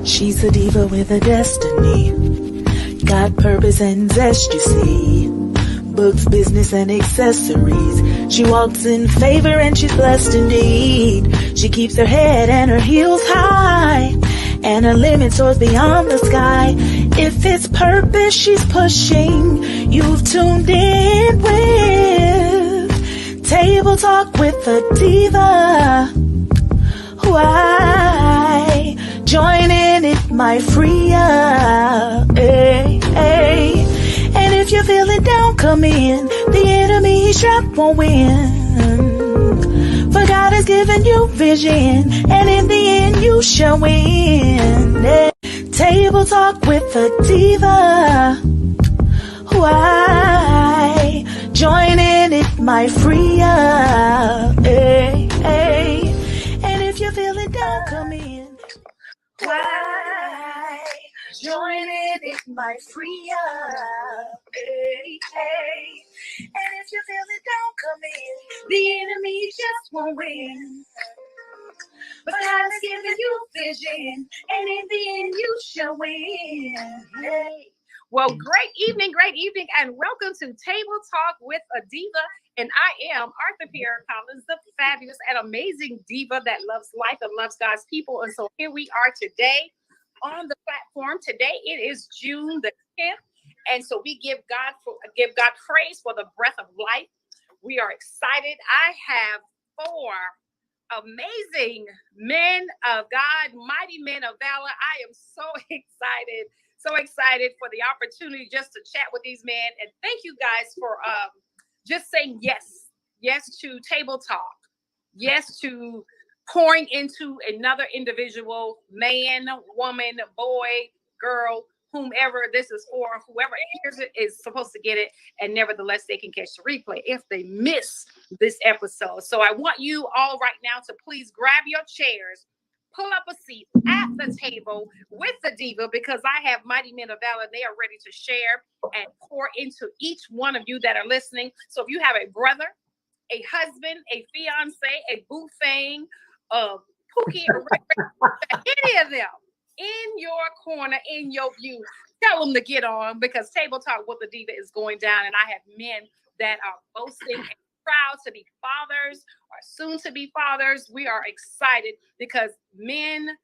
She's a diva with a destiny. Got purpose and zest, you see. Books, business, and accessories. She walks in favor and she's blessed indeed. She keeps her head and her heels high, and her limit soars beyond the sky. If it's purpose she's pushing, you've tuned in with Table Talk with a Diva. Why? Join in, it might free ya. Hey, hey. And if you're feeling down, come in. The enemy he's trapped won't win. For God has given you vision, and in the end you shall win. Hey. Table Talk with a Diva. Why? Join in, it might free ya. Hey, hey. And if you're feeling down, come in. Why? Join in, it might free up. Hey, hey. And if you're feeling down, come in. The enemy just won't win. But God has given you vision, and in the end you shall win. Hey. Well, great evening, and welcome to Table Talk with a Diva. And I am Arthur Pierre Collins, the fabulous and amazing diva that loves life and loves God's people. And so here we are today on the platform. Today it is June the 10th, and so we give God praise for the breath of life. We are excited. I have 4 amazing men of God, mighty men of valor. I am so excited for the opportunity just to chat with these men. And thank you guys for just saying yes to Table Talk, yes to pouring into another individual, man, woman, boy, girl, whomever this is for. Whoever hears it is supposed to get it, and nevertheless they can catch the replay if they miss this episode. So I want you all right now to please grab your chairs, pull up a seat at the table with the Diva, because I have mighty men of valor. They are ready to share and pour into each one of you that are listening. So if you have a brother, a husband, a fiance, a boo thing, Pookie, any of them in your corner, in your view, tell them to get on, because Table Talk with the Diva is going down. And I have men that are boasting and proud to be fathers or soon to be fathers. We are excited because men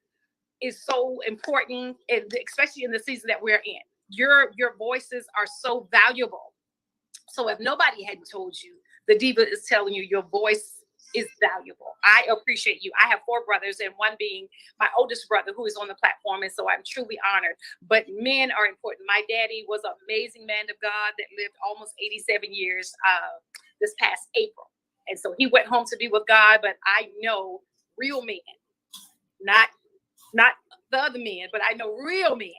is so important, especially in the season that we're in. Your voices are so valuable. So if nobody hadn't told you, the Diva is telling you your voice is valuable. I appreciate you. I have 4 brothers, and one being my oldest brother who is on the platform. And so I'm truly honored. But men are important. My daddy was an amazing man of God that lived almost 87 years this past April. And so he went home to be with God. But I know real men, not the other men, but I know real men.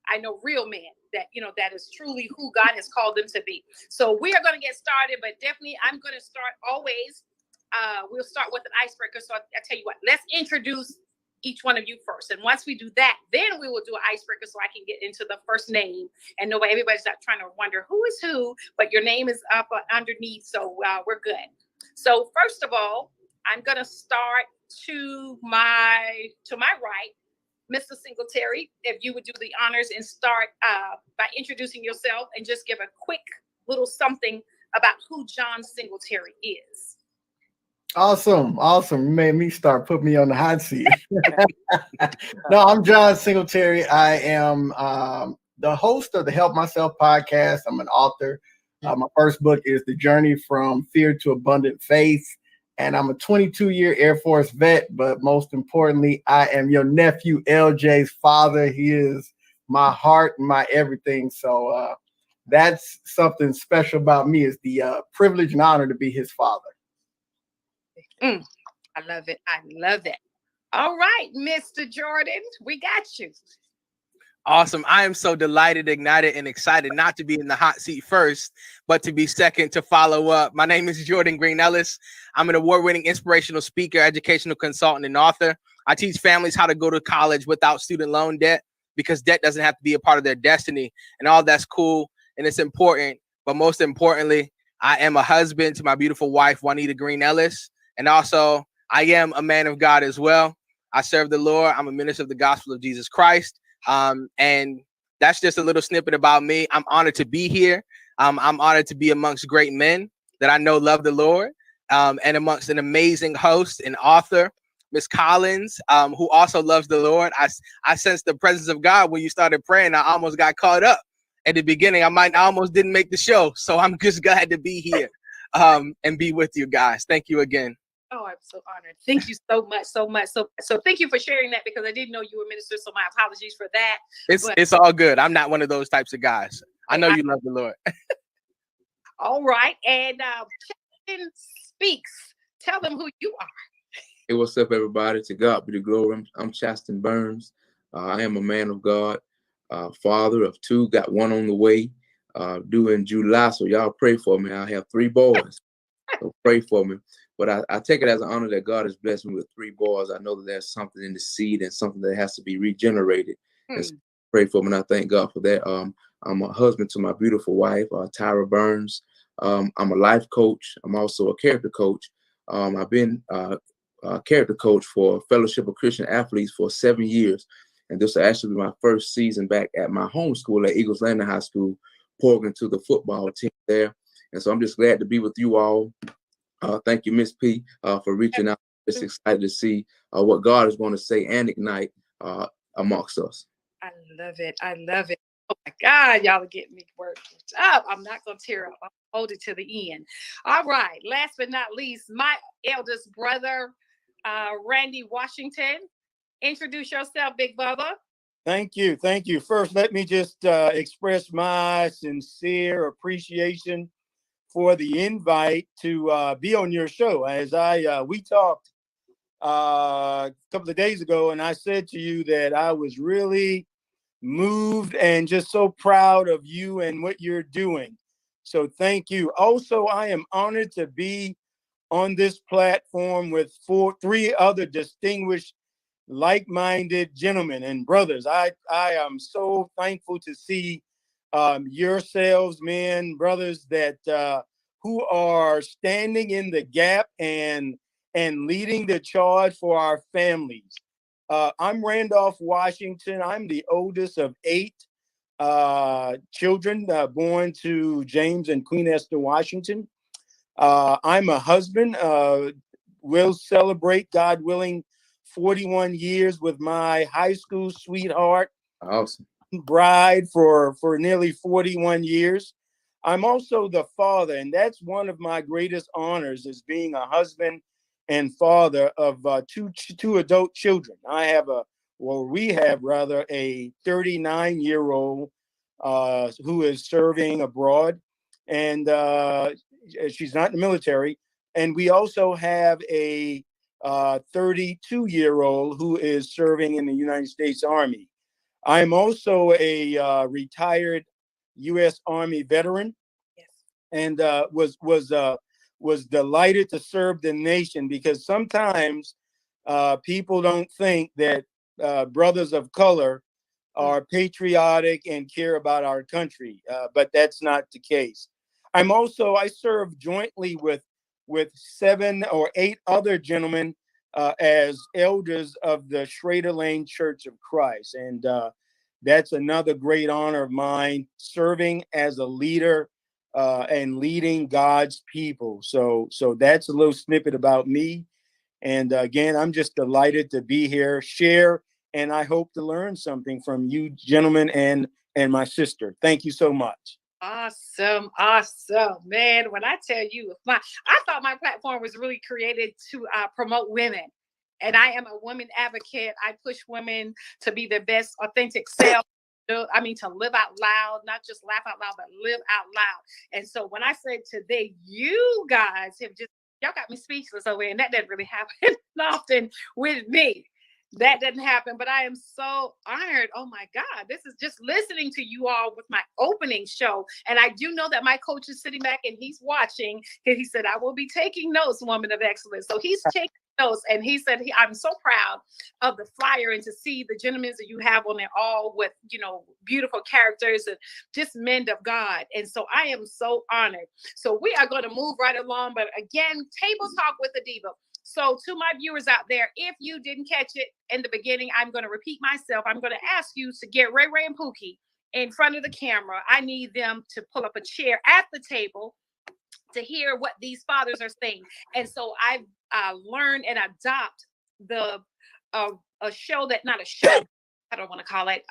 I know real men that, that is truly who God has called them to be. So we are going to get started, but definitely I'm going to start always. We'll start with an icebreaker. So I tell you what, let's introduce each one of you first. And once we do that, then we will do an icebreaker so I can get into the first name. And everybody's not trying to wonder who is who, but your name is up underneath. So we're good. So first of all, I'm going to start to my right, Mr. Singletary, if you would do the honors and start by introducing yourself and just give a quick little something about who John Singletary is. Awesome. You made me put me on the hot seat. No, I'm John Singletary. I am the host of the Help Myself podcast. I'm an author. My first book is The Journey from Fear to Abundant Faith. And I'm a 22-year Air Force vet. But most importantly, I am your nephew, LJ's father. He is my heart and my everything. So that's something special about me, is the privilege and honor to be his father. I love it. All right, Mr. Jordan, we got you. Awesome. I am so delighted, ignited, and excited not to be in the hot seat first, but to be second to follow up. My name is Jordan Green Ellis. I'm an award-winning inspirational speaker, educational consultant, and author. I teach families how to go to college without student loan debt, because debt doesn't have to be a part of their destiny. And all that's cool and it's important. But most importantly, I am a husband to my beautiful wife, Juanita Green Ellis. And also, I am a man of God as well. I serve the Lord. I'm a minister of the gospel of Jesus Christ. And that's just a little snippet about me. I'm honored to be here. I'm honored to be amongst great men that I know love the Lord, and amongst an amazing host and author, Miss Collins, who also loves the Lord. I sensed the presence of God when you started praying. I almost got caught up at the beginning. I almost didn't make the show. So I'm just glad to be here and be with you guys. Thank you again. Oh, I'm so honored. Thank you so much, so much. So thank you for sharing that, because I didn't know you were a minister. So my apologies for that. It's all good. I'm not one of those types of guys. I know you love the Lord. All right. And Chaston Speaks. Tell them who you are. Hey, what's up, everybody? To God be the glory. I'm Chaston Burns. I am a man of God, father of 2, got 1 on the way, due in July. So y'all pray for me. I have 3 boys. So pray for me. But I take it as an honor that God has blessed me with 3 boys. I know that there's something in the seed and something that has to be regenerated. And so pray for me, and I thank God for that. I'm a husband to my beautiful wife, Tyra Burns. I'm a life coach. I'm also a character coach. I've been character coach for Fellowship of Christian Athletes for 7 years. And this will actually be my first season back at my home school at Eagles Landing High School, pouring into the football team there. And so I'm just glad to be with you all. Thank you, Miss P, for reaching out. Just excited to see what God is going to say and ignite amongst us. I love it. I love it. Oh my God, y'all are getting me worked up. I'm not going to tear up. I'll hold it to the end. All right. Last but not least, my eldest brother, Randy Washington. Introduce yourself, Big Bubba. Thank you. Thank you. First, let me just express my sincere appreciation for the invite to be on your show. As we talked a couple of days ago, and I said to you that I was really moved and just so proud of you and what you're doing. So thank you. Also, I am honored to be on this platform with 3 other distinguished, like-minded gentlemen and brothers. I am so thankful to see yourselves, men, brothers, that who are standing in the gap and leading the charge for our families. I'm Randolph Washington. I'm the oldest of 8 children born to James and Queen Esther Washington. I'm a husband. We'll celebrate, God willing, 41 years with my high school sweetheart. Awesome. Bride for nearly 41 years. I'm also the father, and that's one of my greatest honors, is being a husband and father of 2 adult children. We have a 39-year-old who is serving abroad, and she's not in the military. And we also have a 32-year-old who is serving in the United States Army. I'm also a retired U.S. Army veteran, and was delighted to serve the nation, because sometimes people don't think that brothers of color are patriotic and care about our country, but that's not the case. I serve jointly with 7 or 8 other gentlemen as elders of the Schrader Lane Church of Christ. And that's another great honor of mine, serving as a leader and leading God's people. So that's a little snippet about me. And again, I'm just delighted to be here, share, and I hope to learn something from you gentlemen and my sister. Thank you so much. Awesome, man. When I tell you, I thought my platform was really created to promote women, and I am a woman advocate. I push women to be their best authentic self. I mean, to live out loud, not just laugh out loud, but live out loud. And so when I said today, you guys have y'all got me speechless over here, and that doesn't really happen often with me. That doesn't happen, but I am so honored. Oh my God, this is just listening to you all with my opening show. And I do know that my coach is sitting back and he's watching, because he said, I will be taking notes, woman of excellence. So he's taking notes, and he said, I'm so proud of the flyer and to see the gentlemen that you have on there, all with, beautiful characters and just men of God. And so I am so honored. So we are going to move right along. But again, Table Talk with the Diva. So to my viewers out there, if you didn't catch it in the beginning, I'm going to repeat myself. I'm going to ask you to get Ray Ray and Pookie in front of the camera. I need them to pull up a chair at the table to hear what these fathers are saying. And so I've learned and adopt a show that, not a show, I don't want to call it,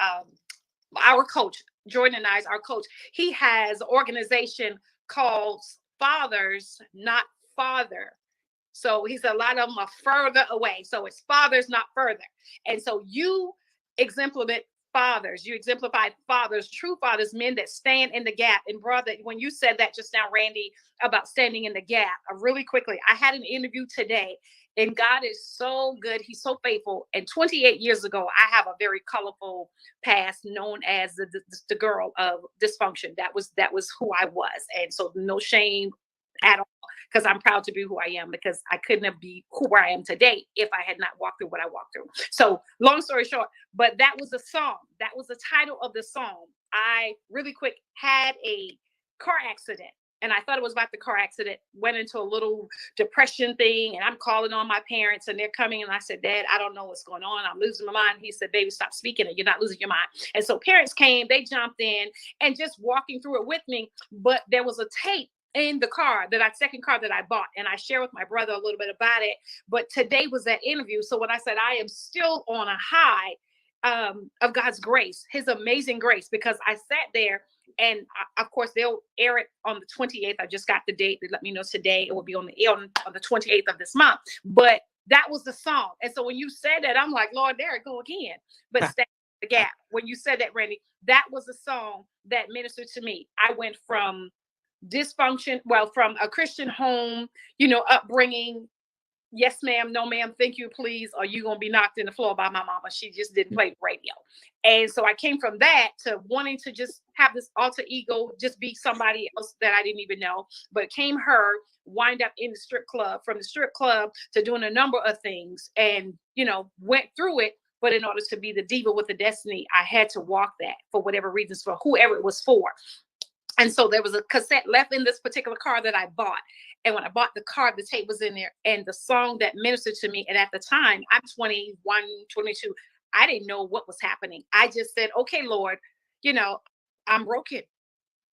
our coach, Jordan and I's, our coach, he has an organization called Fathers Not Father. So he said a lot of them are further away. So it's fathers, not further. And so you exemplify fathers, true fathers, men that stand in the gap. And brother, when you said that just now, Randy, about standing in the gap, really quickly, I had an interview today, and God is so good. He's so faithful. And 28 years ago, I have a very colorful past known as the girl of dysfunction. That was who I was. And so no shame at all, because I'm proud to be who I am, because I couldn't have been who I am today if I had not walked through what I walked through. So long story short, but that was a song. That was the title of the song. I really quick had a car accident, and I thought it was about the car accident, went into a little depression thing, and I'm calling on my parents, and they're coming, and I said, Dad, I don't know what's going on. I'm losing my mind. He said, baby, stop speaking it. You're not losing your mind. And so parents came, they jumped in and just walking through it with me. But there was a tape in the car, second car that I bought, and I share with my brother a little bit about it. But today was that interview. So when I said I am still on a high of God's grace, his amazing grace, because I sat there, and of course they'll air it on the 28th. I just got the date. They let me know today it will be on the air on the 28th of this month. But that was the song. And so when you said that, I'm like, Lord, there it go again. But stand in the gap. When you said that, Randy, that was a song that ministered to me. I went from dysfunction, from a Christian home, upbringing. Yes, ma'am. No, ma'am. Thank you, please. Or you gonna be knocked in the floor by my mama. She just didn't play the radio. And so I came from that to wanting to just have this alter ego, just be somebody else that I didn't even know. But came her, wind up in the strip club, from the strip club to doing a number of things, and went through it. But in order to be the diva with the destiny, I had to walk that for whatever reasons, for whoever it was for. And so there was a cassette left in this particular car that I bought. And when I bought the car, the tape was in there, and the song that ministered to me. And at the time, I'm 21, 22. I didn't know what was happening. I just said, okay, Lord, I'm broken.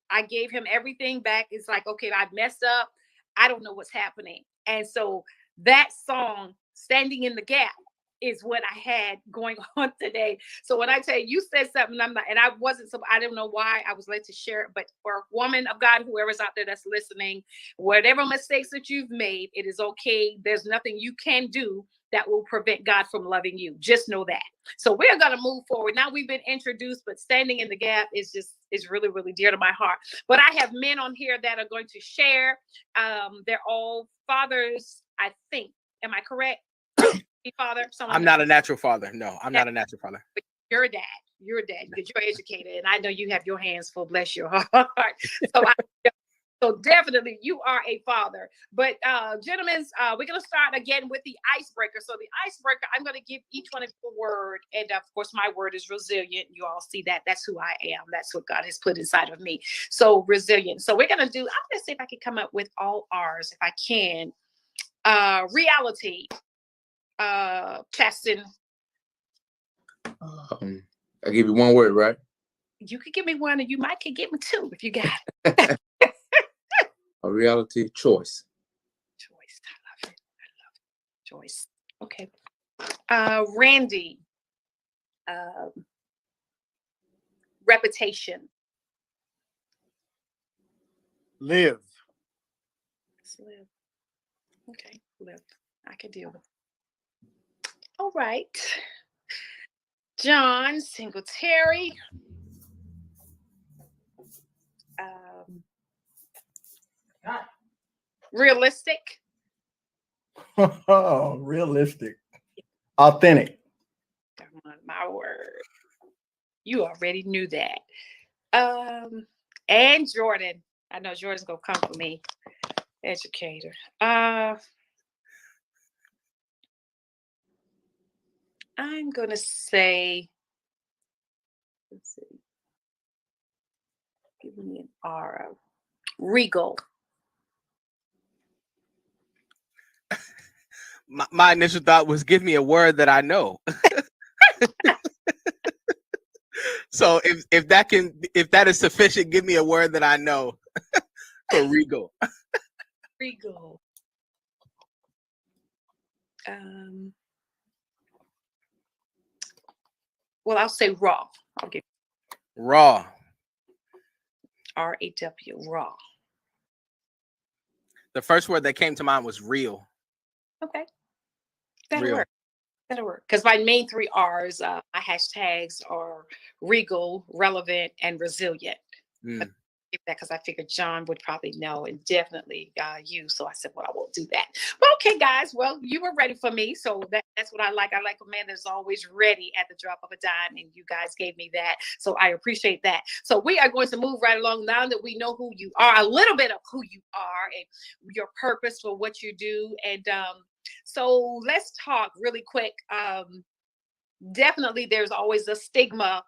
I gave him everything back. It's like, okay, I messed up. I don't know what's happening. And so that song, Standing in the Gap, is what I had going on today. So when I tell you said something, I don't know why I was led to share it, but for a woman of God, whoever's out there that's listening, whatever mistakes that you've made, it is okay. There's nothing you can do that will prevent God from loving you. Just know that. So we're going to move forward. Now we've been introduced, but standing in the gap is really, really dear to my heart. But I have men on here that are going to share. They're all fathers, I think. Am I correct? Father? I'm not a natural father. No, I'm not a natural father. But you're a dad. You're a dad because you're educated, and I know you have your hands full. Bless your heart. So definitely you are a father. But gentlemen, we're going to start again with the icebreaker. So the icebreaker, I'm going to give each one of you a word. And of course, my word is resilient. You all see that. That's who I am. That's what God has put inside of me. So resilient. So we're going to I'm going to see if I can come up with all R's if I can. Reality. Chaston. I give you one word, right? You could give me one, and you might could give me two if you got it. A reality choice. Choice. I love it. Choice. Okay. Randy. Reputation. Live. Let's live. Okay, live. I can deal with it. All right. John Singletary. Realistic. Oh, realistic. Authentic. My word. You already knew that. And Jordan. I know Jordan's gonna come for me. Educator. I'm going to say, let's see, give me an R. Regal. My initial thought was, give me a word that I know. So if that is sufficient, give me a word that I know for regal. Regal. Well, I'll say raw. I'll give Raw. RAW, raw. The first word that came to mind was real. Okay. That'll Real. work. That'll work. Because my main 3 R's, my hashtags are regal, relevant, and resilient. Mm. That because I figured John would probably know, and definitely you. So I said, well, I won't do that. But okay, guys, well, you were ready for me. So that's what I like. I like a man that's always ready at the drop of a dime. And you guys gave me that. So I appreciate that. So we are going to move right along now that we know who you are, a little bit of who you are and your purpose for what you do. And so let's talk really quick. Definitely, there's always a stigma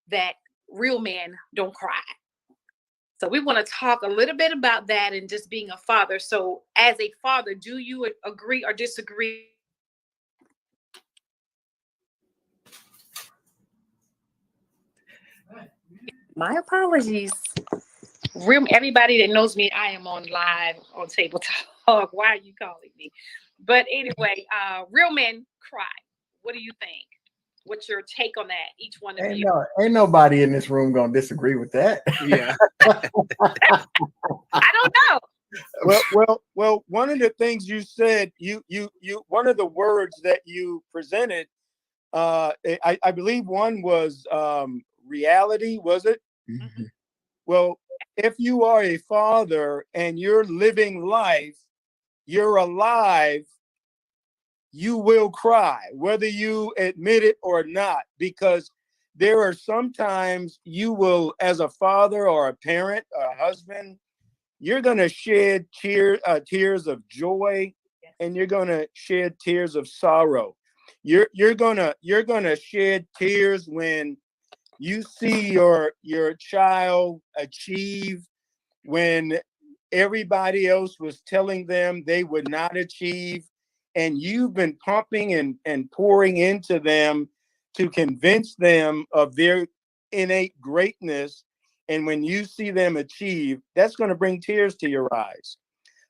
that real men don't cry. So we want to talk a little bit about that and just being a father. So as a father, do you agree or disagree? My apologies. Everybody that knows me, I am on live on Table Talk. Why are you calling me? But anyway, real men cry. What do you think? What's your take on that? Each one of you. Ain't nobody in this room gonna disagree with that. Yeah. I don't know. Well, one of the things you said, you one of the words that you presented, I believe one was reality, was it? Mm-hmm. Well, if you are a father and you're living life, you're alive, you will cry, whether you admit it or not, because there are sometimes you will, as a father or a parent, a husband, you're going to shed tears of joy, and you're going to shed tears of sorrow. You're gonna shed tears when you see your child achieve when everybody else was telling them they would not achieve, and you've been pumping and pouring into them to convince them of their innate greatness. And when you see them achieve, that's going to bring tears to your eyes.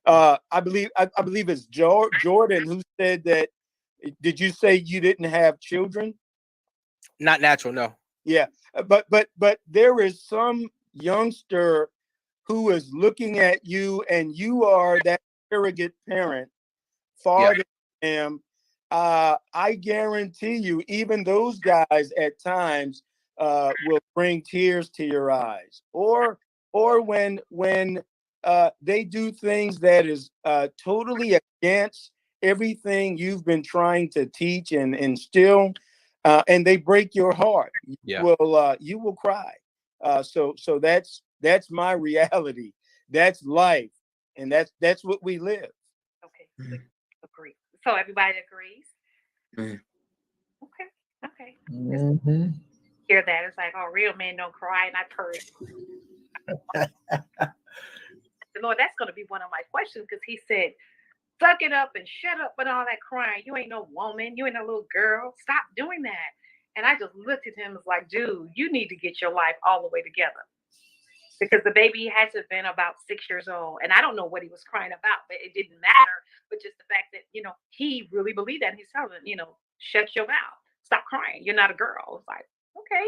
I believe it's Jordan who said that. Did you say you didn't have children? Not natural, no. Yeah, but there is some youngster who is looking at you, and you are that surrogate parent, father to him. I guarantee you, even those guys at times will bring tears to your eyes, or when they do things that is totally against everything you've been trying to teach and instill, and they break your heart. You will cry. So that's my reality. That's life, and that's what we live. Okay, we agree. So everybody agrees. Mm-hmm. Okay. Mm-hmm. Hear that? It's like, oh, real men don't cry, and I've heard. Lord, that's going to be one of my questions, because he said, "Suck it up and shut up with all that crying. You ain't no woman. You ain't a little girl. Stop doing that." And I just looked at him and was like, dude, you need to get your life all the way together. Because the baby had to have been about 6 years old. And I don't know what he was crying about, but it didn't matter. But just the fact that, he really believed that. And he's telling him, shut your mouth. Stop crying. You're not a girl. It's like, okay.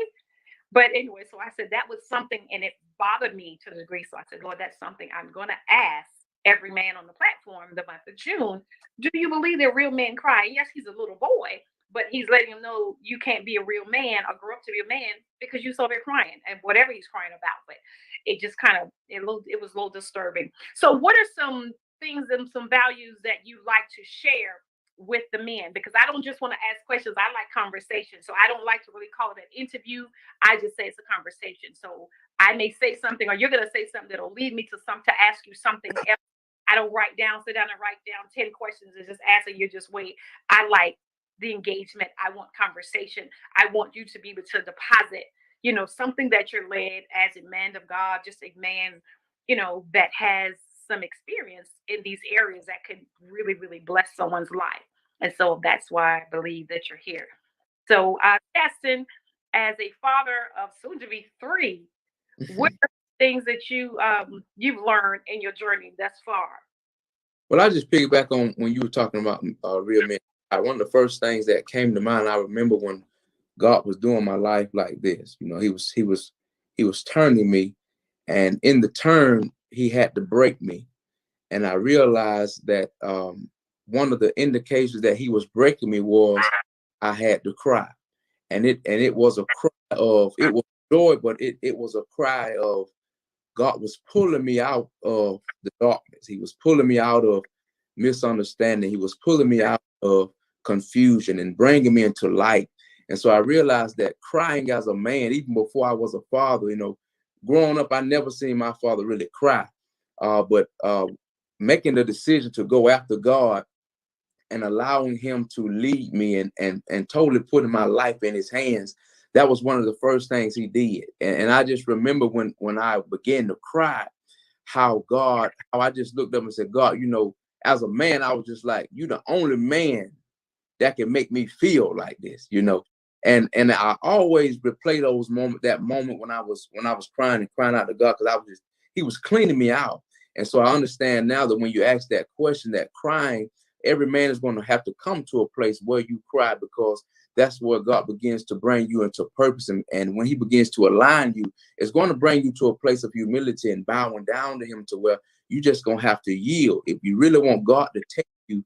But anyway, so I said that was something, and it bothered me to the degree. So I said, Lord, that's something I'm going to ask every man on the platform the month of June. Do you believe that real men cry? Yes, he's a little boy, but he's letting him know you can't be a real man or grow up to be a man because you saw there crying and whatever he's crying about. But it just kind of, it was a little disturbing. So what are some things and some values that you like to share with the men? Because I don't just want to ask questions. I like conversation. So I don't like to really call it an interview. I just say it's a conversation. So I may say something, or you're going to say something that'll lead me to ask you something else. I don't sit down and write down 10 questions and just ask, and you just wait. I like the engagement. I want conversation. I want you to be able to deposit, something that you're led as a man of God, just a man, that has some experience in these areas that could really, really bless someone's life. And so that's why I believe that you're here. So, Justin, as a father of soon to be 3, what are things that you've learned in your journey thus far? Well, I just piggyback on when you were talking about real men. One of the first things that came to mind, I remember when God was doing my life like this. You know, he was turning me, and in the turn, he had to break me. And I realized that one of the indications that he was breaking me was I had to cry, and it was a cry of, it was joy, but it was a cry of God was pulling me out of the darkness. He was pulling me out of misunderstanding. He was pulling me out of confusion and bringing me into light. And so I realized that crying as a man, even before I was a father, you know, growing up, I never seen my father really cry. But making the decision to go after God and allowing him to lead me and totally putting my life in his hands, that was one of the first things he did. And I just remember when I began to cry, how I just looked up and said, God, you know, as a man, I was just like, you the only man that can make me feel like this, you know. And I always replay those moments, that moment when I was crying and crying out to God, because he was cleaning me out. And so I understand now that when you ask that question, that crying, every man is going to have to come to a place where you cry, because that's where God begins to bring you into purpose. And when he begins to align you, it's going to bring you to a place of humility and bowing down to him, to where you just going to have to yield. If you really want God to take you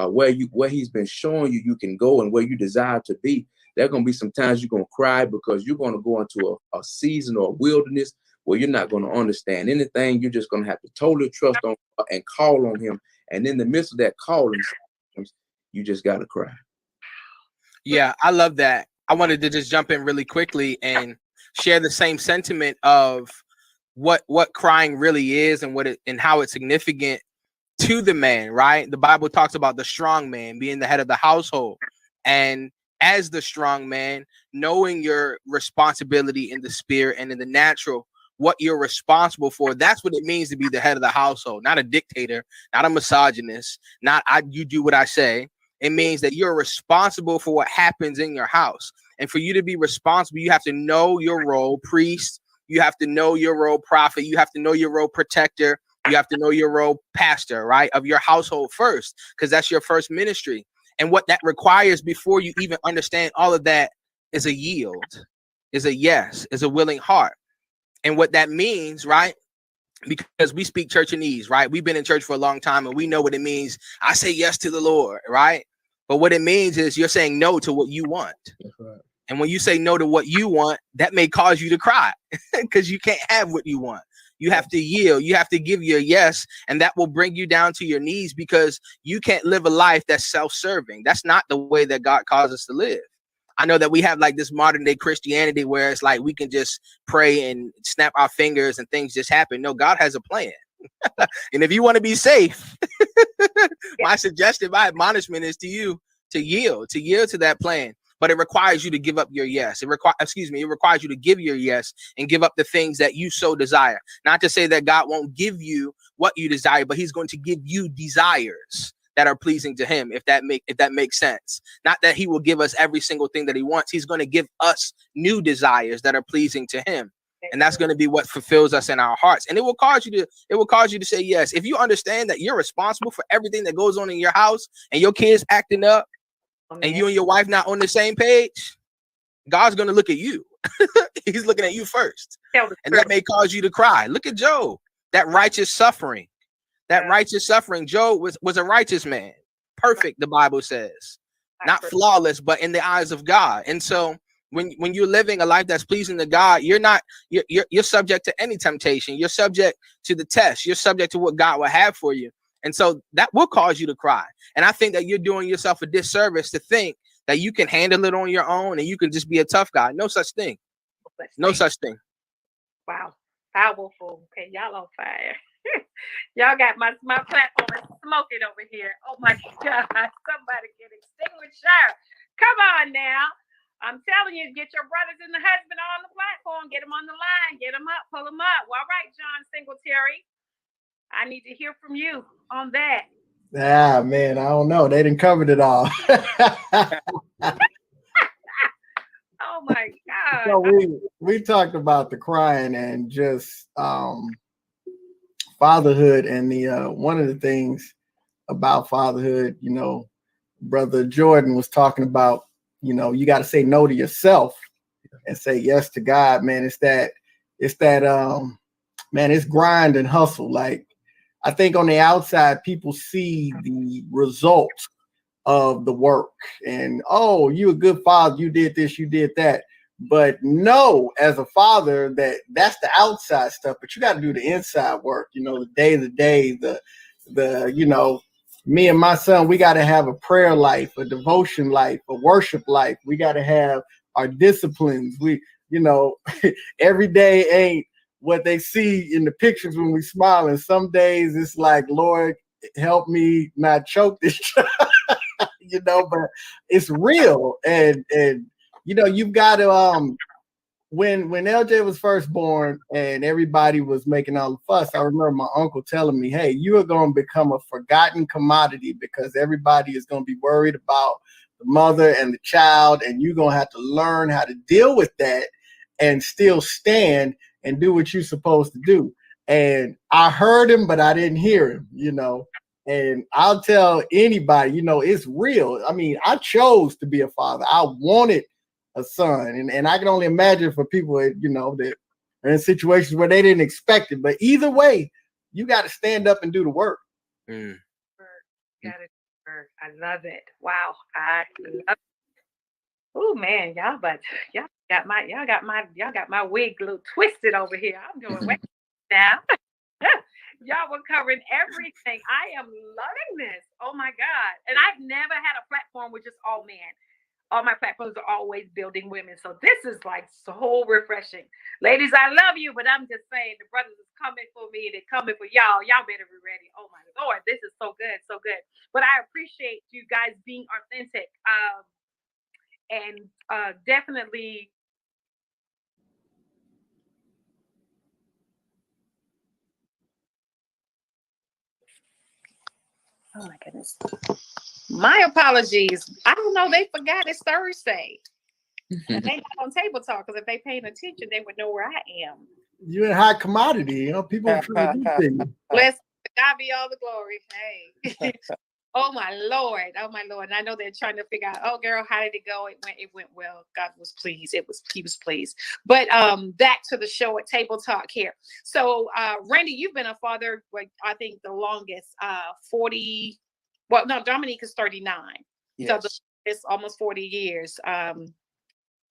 where he's been showing you you can go and where you desire to be, there are going to be some times you're going to cry, because you're going to go into a season or a wilderness where you're not going to understand anything. You're just going to have to totally trust on and call on him. And in the midst of that calling, you just got to cry. Yeah, I love that. I wanted to just jump in really quickly and share the same sentiment of what crying really is and how it's significant to the man, right? The Bible talks about the strong man being the head of the household. And as the strong man, knowing your responsibility in the spirit and in the natural, what you're responsible for, that's what it means to be the head of the household, not a dictator, not a misogynist, not you do what I say. It means that you're responsible for what happens in your house. And for you to be responsible, you have to know your role, priest. You have to know your role, prophet. You have to know your role, protector. You have to know your role, pastor, right, of your household first, because that's your first ministry. And what that requires before you even understand all of that is a yield, is a yes, is a willing heart. And what that means, right, because we speak churchanese, right? We've been in church for a long time and we know what it means. I say yes to the Lord, right? But what it means is you're saying no to what you want. That's right. And when you say no to what you want, that may cause you to cry because you can't have what you want. You have to yield. You have to give your yes, and that will bring you down to your knees, because you can't live a life that's self-serving. That's not the way that God calls us to live. I know that we have like this modern day Christianity where it's like we can just pray and snap our fingers and things just happen. No, God has a plan. And if you want to be safe, my suggestion, my admonishment is to you to yield to that plan. But it requires you to give up your yes. It requires you to give your yes and give up the things that you so desire. Not to say that God won't give you what you desire, but he's going to give you desires that are pleasing to him, if that makes sense. Not that he will give us every single thing that he wants. He's going to give us new desires that are pleasing to him. And that's going to be what fulfills us in our hearts. And it will cause you to say yes. If you understand that you're responsible for everything that goes on in your house and your kids acting up, and you and your wife not on the same page, God's going to look at you. He's looking at you first. And that may cause you to cry. Look at Job, that righteous suffering. Job was a righteous man. Perfect, the Bible says. Not flawless, but in the eyes of God. And so when you're living a life that's pleasing to God, you're subject to any temptation. You're subject to the test. You're subject to what God will have for you. And so that will cause you to cry. And I think that you're doing yourself a disservice to think that you can handle it on your own and you can just be a tough guy. No such thing. No such thing. Wow. Powerful. Okay, y'all on fire. Y'all got my platform is smoking over here. Oh my God. Somebody get extinguisher. Come on now. I'm telling you, get your brothers and the husband on the platform. Get them on the line. Get them up. Pull them up. All right, John Singletary. I need to hear from you on that. Ah, man, I don't know. They didn't covered it all. Oh my God. So we talked about the crying and just fatherhood, and the one of the things about fatherhood, Brother Jordan was talking about, you got to say no to yourself and say yes to God, man. It's that man, it's grind and hustle. Like, I think on the outside, people see the results of the work and, oh, you a good father, you did this, you did that. But no, as a father, that's the outside stuff, but you got to do the inside work, the day to day, the me and my son, we got to have a prayer life, a devotion life, a worship life. We got to have our disciplines. Every day ain't what they see in the pictures when we smile. And some days it's like, Lord, help me not choke this but it's real. And you've got to when LJ was first born and everybody was making all the fuss, I remember my uncle telling me, hey, you are going to become a forgotten commodity because everybody is going to be worried about the mother and the child, and you're going to have to learn how to deal with that and still stand and do what you're supposed to do. And I heard him, but I didn't hear him, And I'll tell anybody, it's real. I mean, I chose to be a father. I wanted a son. And I can only imagine for people, that are in situations where they didn't expect it. But either way, you got to stand up and do the work. Mm. I love it. Wow. I love it. Oh man, y'all got my wig a little twisted over here. I'm doing wait now. Y'all were covering everything. I am loving this. Oh my God. And I've never had a platform with just all men. All my platforms are always building women. So this is like so refreshing. Ladies, I love you, but I'm just saying the brothers is coming for me. They're coming for y'all. Y'all better be ready. Oh my Lord, this is so good, so good. But I appreciate you guys being authentic. And definitely oh my goodness. My apologies. I don't know. They forgot it's Thursday. And they not on table talk because if they paying attention, they would know where I am. You're in high commodity. People try to do things. Bless God be all the glory. Hey. Oh my Lord. And I know they're trying to figure out, oh girl, how did it go? It went well. God was pleased. He was pleased. But back to the show at Table Talk here. So Randy, you've been a father, I think the longest, 40. Well, no, Dominique is 39. Yes. So it's almost 40 years.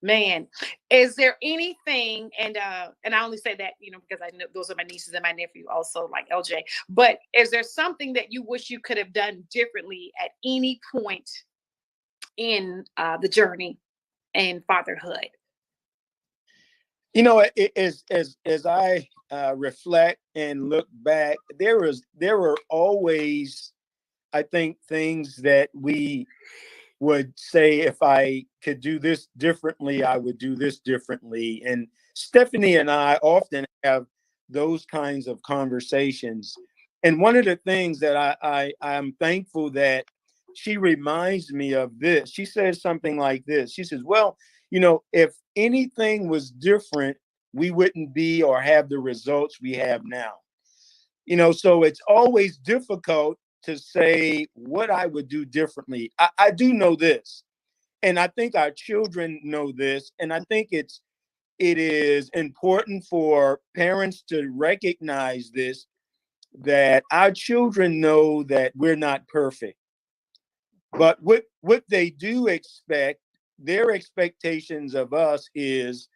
Man, is there anything, and I only say that, because I know those are my nieces and my nephew also, like LJ, but is there something that you wish you could have done differently at any point in the journey and fatherhood? As I reflect and look back, there were always, I think, things that we would say, if I could do this differently, I would do this differently. And Stephanie and I often have those kinds of conversations. And one of the things that I'm thankful that she reminds me of this, she says something like this. She says, well, if anything was different, we wouldn't be or have the results we have now. So it's always difficult to say what I would do differently. I do know this, and I think our children know this, and I think it is important for parents to recognize this, that our children know that we're not perfect. But what they do expect, their expectations of us is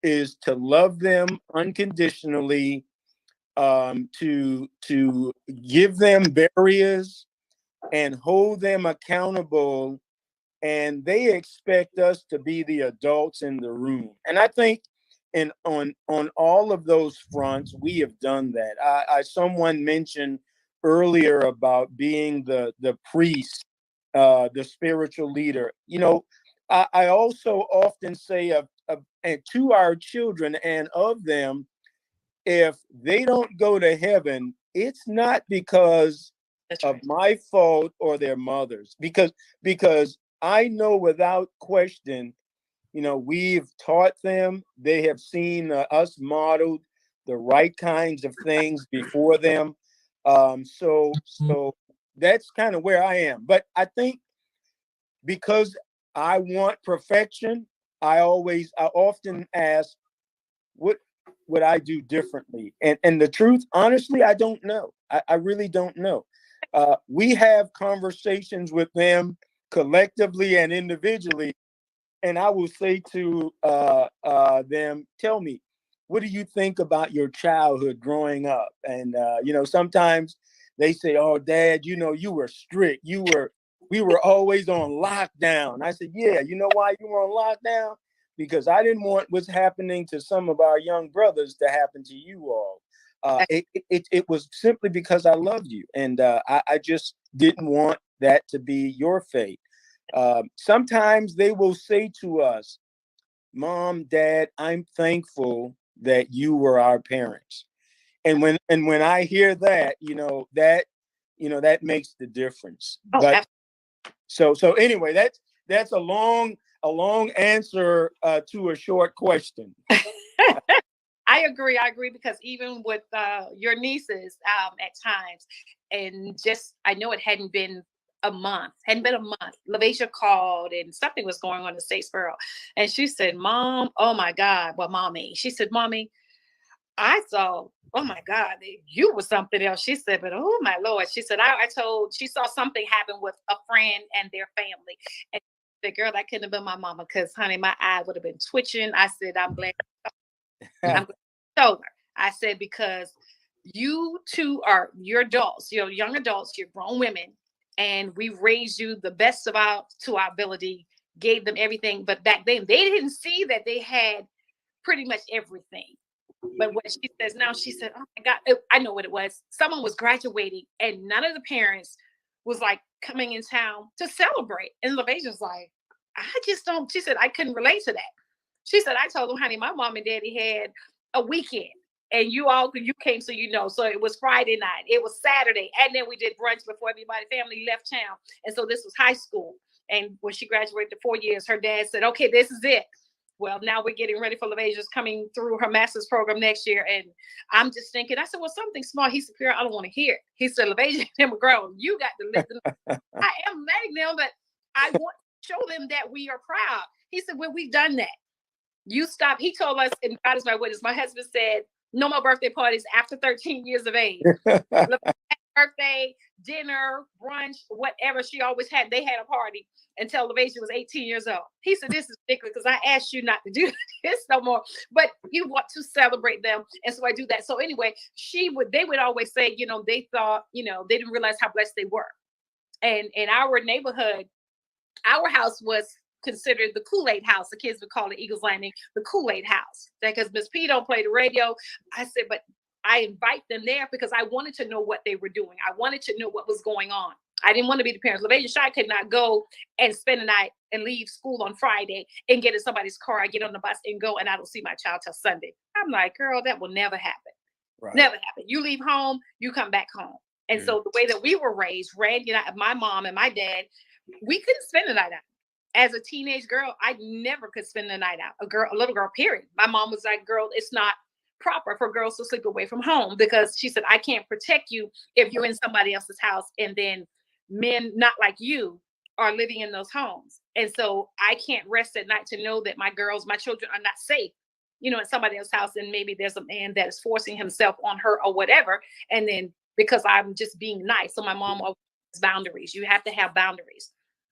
to love them unconditionally, to give them barriers and hold them accountable, and they expect us to be the adults in the room. And I think on all of those fronts, we have done that. Someone mentioned earlier about being the priest, the spiritual leader. I also often say and to our children and of them, if they don't go to heaven, it's not because of my fault or their mothers, because I know without question, we've taught them. They have seen us modeled the right kinds of things before them. So that's kind of where I am. But I think because I want perfection, I often ask, what would I do differently? And the truth, honestly, I don't know. I really don't know. We have conversations with them collectively and individually, and I will say to them, tell me, what do you think about your childhood growing up? And sometimes they say, oh, Dad, you were strict. We were always on lockdown. I said, yeah, you know why you were on lockdown? Because I didn't want what's happening to some of our young brothers to happen to you all. It was simply because I loved you, and I just didn't want that to be your fate. Sometimes they will say to us, Mom, Dad, I'm thankful that you were our parents. And when I hear that, that makes the difference. Oh, but so anyway, that's a long answer to a short question. I agree because even with your nieces at times, and just I know it hadn't been a month. LaVasia called and something was going on in Statesboro. And she said, Mom, oh my God. Well, Mommy. She said, Mommy, I saw, oh my God, you were something else. She said, but oh my Lord. She said, she saw something happen with a friend and their family. And the girl, that couldn't have been my mama, because honey, my eye would have been twitching. I said, I'm glad. I'm glad I said, because you two you're adults, you're young adults, you're grown women, and we raised you the best to our ability, gave them everything. But back then they didn't see that they had pretty much everything. But what she says now, she said, oh my God, I know what it was. Someone was graduating and none of the parents was like coming in town to celebrate. And LaVasia's like, I just don't, she said, I couldn't relate to that. She said, I told them, honey, my mom and daddy had a weekend. And you came, so so it was Friday night, it was Saturday, and then we did brunch before everybody, family left town. And so this was high school. And when she graduated to 4 years, her dad said, okay, this is it. Well, now we're getting ready for LaVasia's coming through her master's program next year. And I'm just thinking, I said, well, something small. He said, Pierre, I don't want to hear it. He said, LaVasia, them are grown. You got to listen. I am letting them, but I want to show them that we are proud. He said, well, we've done that. You stop. He told us, and God is my witness, my husband said, no more birthday parties after 13 years of age. Birthday, dinner, brunch, whatever she always had. They had a party until LaVasia was 18 years old. He said, this is ridiculous because I asked you not to do this no more. But you want to celebrate them. And so I do that. So anyway, they would always say, they thought, they didn't realize how blessed they were. And in our neighborhood, our house was considered the Kool-Aid house. The kids would call it Eagles Landing, the Kool-Aid house. Because Miss P don't play the radio. I said, but I invite them there because I wanted to know what they were doing. I wanted to know what was going on. I didn't want to be the parents. LaVasia Shy could not go and spend the night and leave school on Friday and get in somebody's car, I get on the bus and go, and I don't see my child till Sunday. I'm like, girl, that will never happen. Right. Never happen. You leave home, you come back home. And so the way that we were raised, Randy and I, my mom and my dad, we couldn't spend the night out. As a teenage girl, I never could spend the night out. A little girl, period. My mom was like, girl, it's not proper for girls to sleep away from home, because she said, I can't protect you if you're in somebody else's house and then men not like you are living in those homes. And so I can't rest at night to know that my children are not safe, in somebody else's house, and maybe there's a man that is forcing himself on her or whatever. And then because I'm just being nice. So my mom always has boundaries. You have to have boundaries.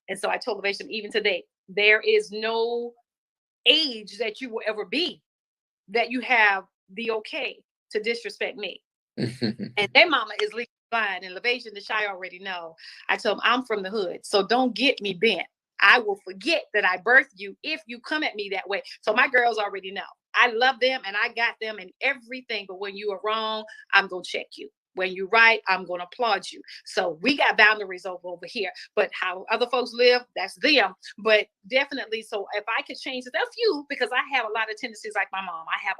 And so I told LaVasia, even today, there is no age that you will ever be that you have the okay to disrespect me. And their mama is legally blind, and LaVasia and the Shy already know. I told them, I'm from the hood, so don't get me bent. I will forget that I birthed you if you come at me that way. So my girls already know. I love them and I got them and everything, but when you are wrong, I'm going to check you. When you're right, I'm going to applaud you. So we got boundaries over here, but how other folks live, that's them. But definitely, so if I could change it, a few, because I have a lot of tendencies like my mom. I have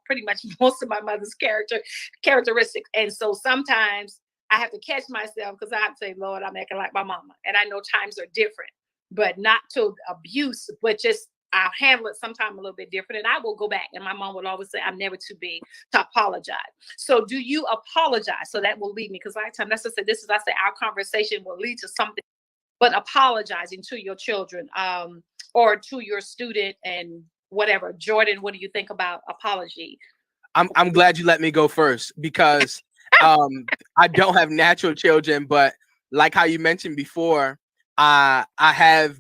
pretty much most of my mother's characteristics. And so sometimes I have to catch myself because I have to say, Lord, I'm acting like my mama. And I know times are different, but not to abuse, but just I'll handle it sometime a little bit different. And I will go back. And my mom would always say, I'm never too big to apologize. So do you apologize? So that will lead me, because last time, that's to say, this is, I say, our conversation will lead to something, but apologizing to your children or to your student and whatever. Jordan, what do you think about apology? I'm glad you let me go first, because I don't have natural children, but like how you mentioned before, I have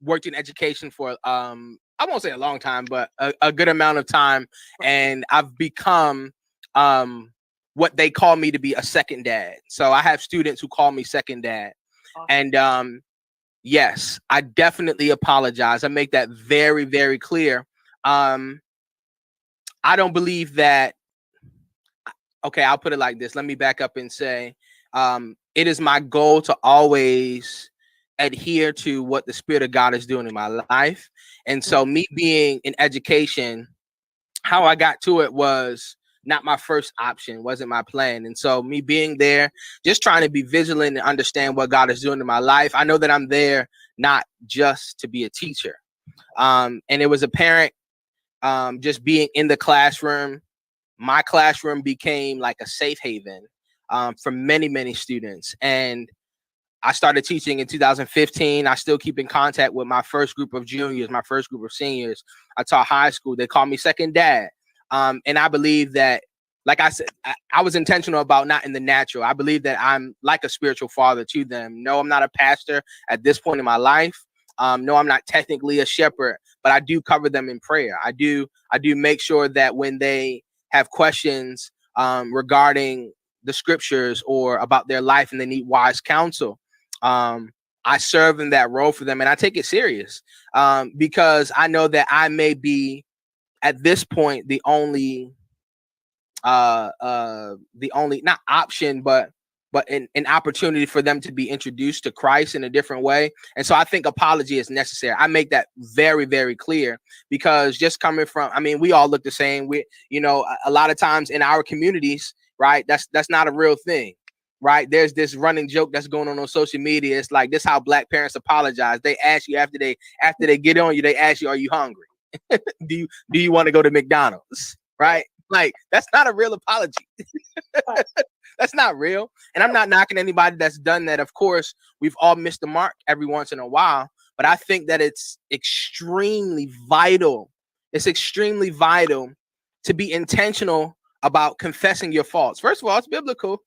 worked in education for I won't say a long time, but a good amount of time, and I've become what they call me to be a second dad. So I have students who call me second dad. Awesome. And yes, I definitely apologize. I make that very, very clear. I don't believe that. Okay, I'll put it like this. Let me back up and say, it is my goal to always adhere to what the Spirit of God is doing in my life. And so me being in education, how I got to it was not my first option, wasn't my plan. And so me being there, just trying to be vigilant and understand what God is doing in my life. I know that I'm there not just to be a teacher. And it was apparent just being in the classroom. My classroom became like a safe haven for many, many students. And I started teaching in 2015. I still keep in contact with my first group of juniors, my first group of seniors. I taught high school. They call me second dad. And I believe that, like I said, I was intentional about not in the natural. I believe that I'm like a spiritual father to them. No, I'm not a pastor at this point in my life. No, I'm not technically a shepherd, but I do cover them in prayer. I do make sure that when they have questions regarding the scriptures or about their life and they need wise counsel, I serve in that role for them, and I take it serious because I know that I may be at this point the only not option, but an opportunity for them to be introduced to Christ in a different way. And so I think apology is necessary. I make that very, very clear, because just coming from, I mean, we all look the same. We, you know, a lot of times in our communities, right, that's not a real thing, right? There's this running joke that's going on social media. It's like, this how Black parents apologize. They ask you after they get on you, they ask you, are you hungry? do you want to go to McDonald's? Right? Like, that's not a real apology. That's not real. And I'm not knocking anybody that's done that. Of course, we've all missed the mark every once in a while, but I think that it's extremely vital. It's extremely vital to be intentional about confessing your faults. First of all, it's biblical.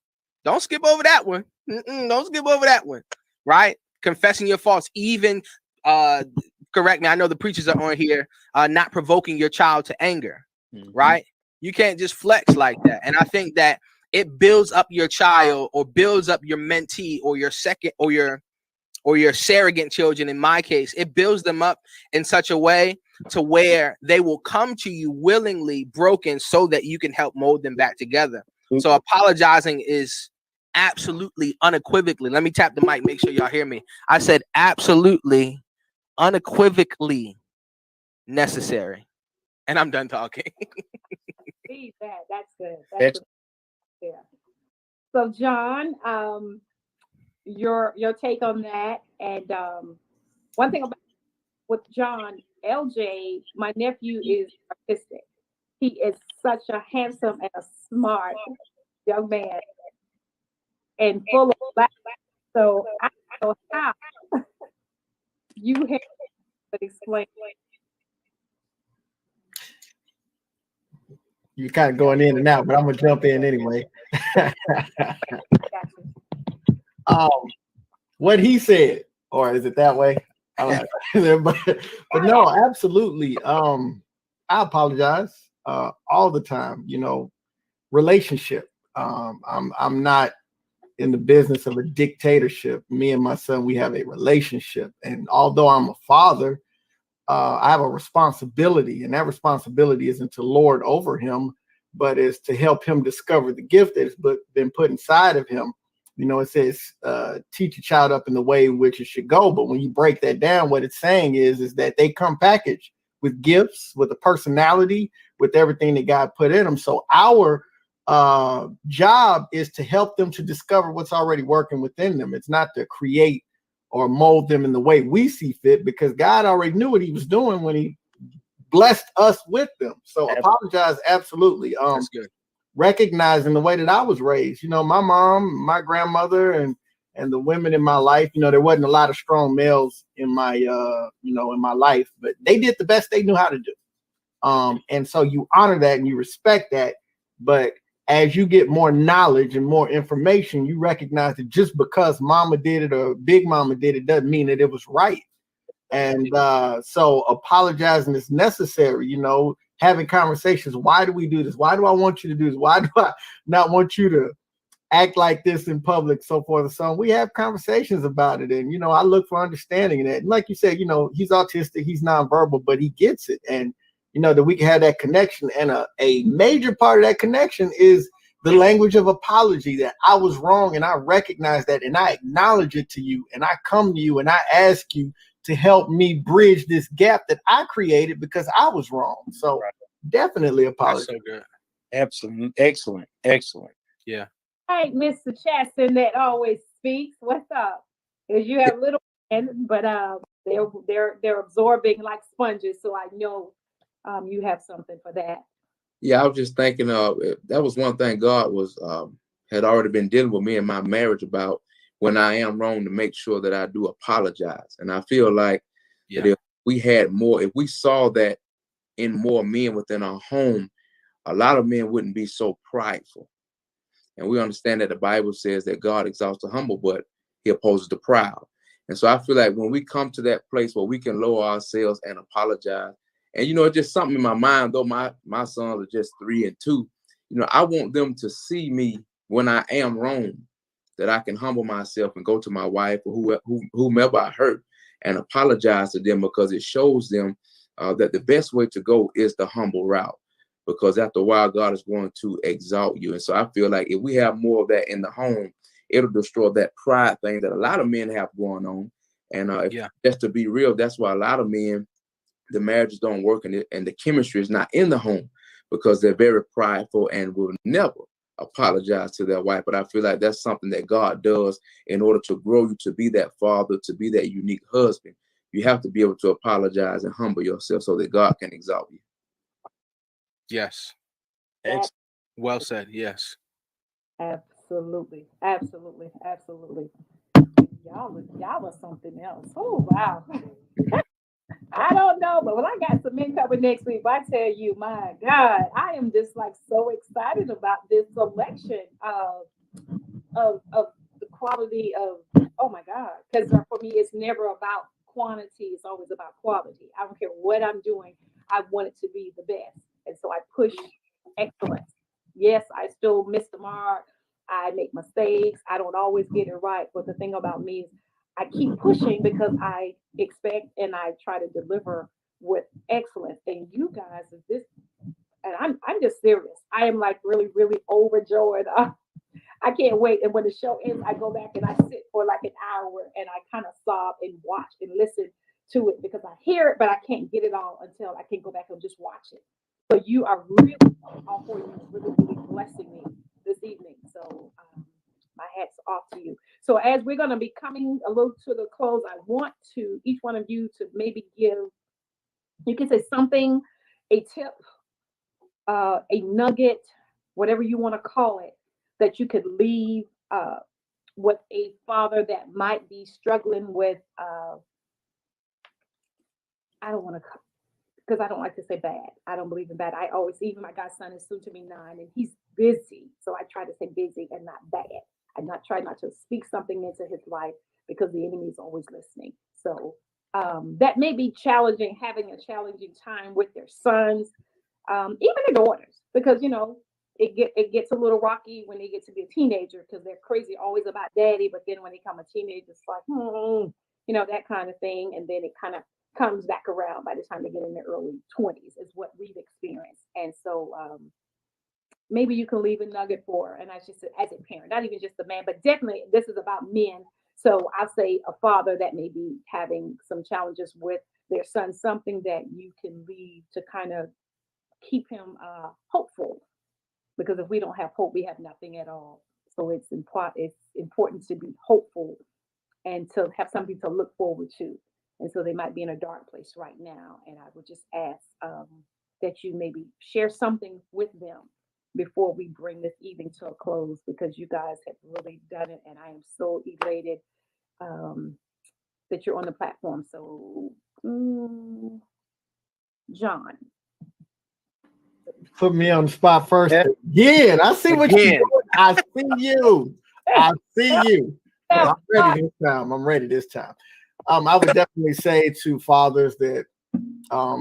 Don't skip over that one. Don't skip over that one. Right? Confessing your faults, even correct me, I know the preachers are on here, not provoking your child to anger. Right? You can't just flex like that. And I think that it builds up your child, or builds up your mentee, or your second, or your surrogate children. In my case, it builds them up in such a way to where they will come to you willingly broken, so that you can help mold them back together. So apologizing is absolutely, unequivocally, let me tap the mic, make sure y'all hear me. I said absolutely, unequivocally necessary. And I'm done talking. See that. That's good. That's good. Yeah. So John, your take on that. And one thing about with John, LJ, my nephew is artistic. He is such a handsome and a smart young man, and full of life. So I don't know how you have to explain. You're kind of going in and out, but I'm gonna jump in anyway. What he said, or is it that way? But no, absolutely. I apologize all the time. You know, relationship. I'm not in the business of a dictatorship. Me and my son, we have a relationship, and although I'm a father, I have a responsibility, and that responsibility isn't to lord over him, but is to help him discover the gift that's been put inside of him. You know, it says, teach a child up in the way in which it should go. But when you break that down, what it's saying is that they come packaged with gifts, with a personality, with everything that God put in them. So our job is to help them to discover what's already working within them. It's not to create or mold them in the way we see fit, because God already knew what he was doing when he blessed us with them. So apologize, absolutely. That's good. Recognizing the way that I was raised, my mom, my grandmother, and the women in my life, there wasn't a lot of strong males in my in my life, but they did the best they knew how to do. And so you honor that and you respect that. But as you get more knowledge and more information, you recognize that just because mama did it or big mama did it doesn't mean that it was right. And so apologizing is necessary, having conversations. Why do we do this? Why do I want you to do this? Why do I not want you to act like this in public, so forth and so on? We have conversations about it. And, I look for understanding in that. And like you said, he's autistic, he's nonverbal, but he gets it. And, that we can have that connection. And a major part of that connection is the language of apology, that I was wrong and I recognize that and I acknowledge it to you and I come to you and I ask you to help me bridge this gap that I created because I was wrong. So definitely apologize. That's so good. Absolutely. Excellent. Yeah. Hey, Mr. Chaston that always speaks. What's up? Because you have little hands, but they're absorbing like sponges. So I know you have something for that. Yeah, I was just thinking that was one thing God was had already been dealing with me in my marriage about, when I am wrong, to make sure that I do apologize. And I feel like that if we had more, if we saw that in more men within our home, a lot of men wouldn't be so prideful. And we understand that the Bible says that God exalts the humble, but he opposes the proud. And so I feel like when we come to that place where we can lower ourselves and apologize, and, it's just something in my mind, though my sons are just 3 and 2, I want them to see me when I am wrong, that I can humble myself and go to my wife or whomever I hurt and apologize to them, because it shows them that the best way to go is the humble route, because after a while, God is going to exalt you. And so I feel like if we have more of that in the home, it'll destroy that pride thing that a lot of men have going on. And just to be real, that's why a lot of men, the marriages don't work and the chemistry is not in the home, because they're very prideful and will never apologize to their wife. But I feel like that's something that God does in order to grow you to be that father, to be that unique husband. You have to be able to apologize and humble yourself so that God can exalt you. Yes. Well said. Yes. Absolutely. Y'all are something else. Oh, wow. I don't know, but when I got some men coming next week, I tell you, my God, I am just like so excited about this selection of the quality of, oh my God, because for me, it's never about quantity, it's always about quality. I don't care what I'm doing, I want it to be the best. And so I push excellence. Yes, I still miss the mark. I make mistakes. I don't always get it right. But the thing about me is I keep pushing because I expect and I try to deliver with excellence. And you guys, is this, and I'm just serious. I am like really, really overjoyed. I can't wait. And when the show ends, I go back and I sit for like an hour and I kind of sob and watch and listen to it, because I hear it, but I can't get it all until I can go back and just watch it. So you are really, all for you, really, really blessing me this evening. So my hat's off to you. So as we're going to be coming a little to the close, I want to each one of you to maybe give, you can say something, a tip, a nugget, whatever you want to call it, that you could leave with a father that might be struggling with, I don't want to, because I don't like to say bad. I don't believe in bad. I always, even my godson is soon to be 9 and he's busy. So I try to say busy and not bad. I try not to speak something into his life because the enemy is always listening. So that may be challenging, having a challenging time with their sons, even their daughters, because, it gets a little rocky when they get to be a teenager because they're crazy always about daddy. But then when they become a teenager, it's like, that kind of thing. And then it kind of comes back around by the time they get in their early 20s is what we've experienced. And so maybe you can leave a nugget for, and I just said as a parent, not even just the man, but definitely this is about men. So I'll say a father that may be having some challenges with their son, something that you can leave to kind of keep him hopeful because if we don't have hope, we have nothing at all. So it's important to be hopeful and to have something to look forward to. And so they might be in a dark place right now. And I would just ask that you maybe share something with them before we bring this evening to a close, because you guys have really done it. And I am so elated that you're on the platform. So, John. Put me on the spot first. Again, I see what you're doing. I see you. I see you. I'm ready this time. I'm ready this time. I would definitely say to fathers that, I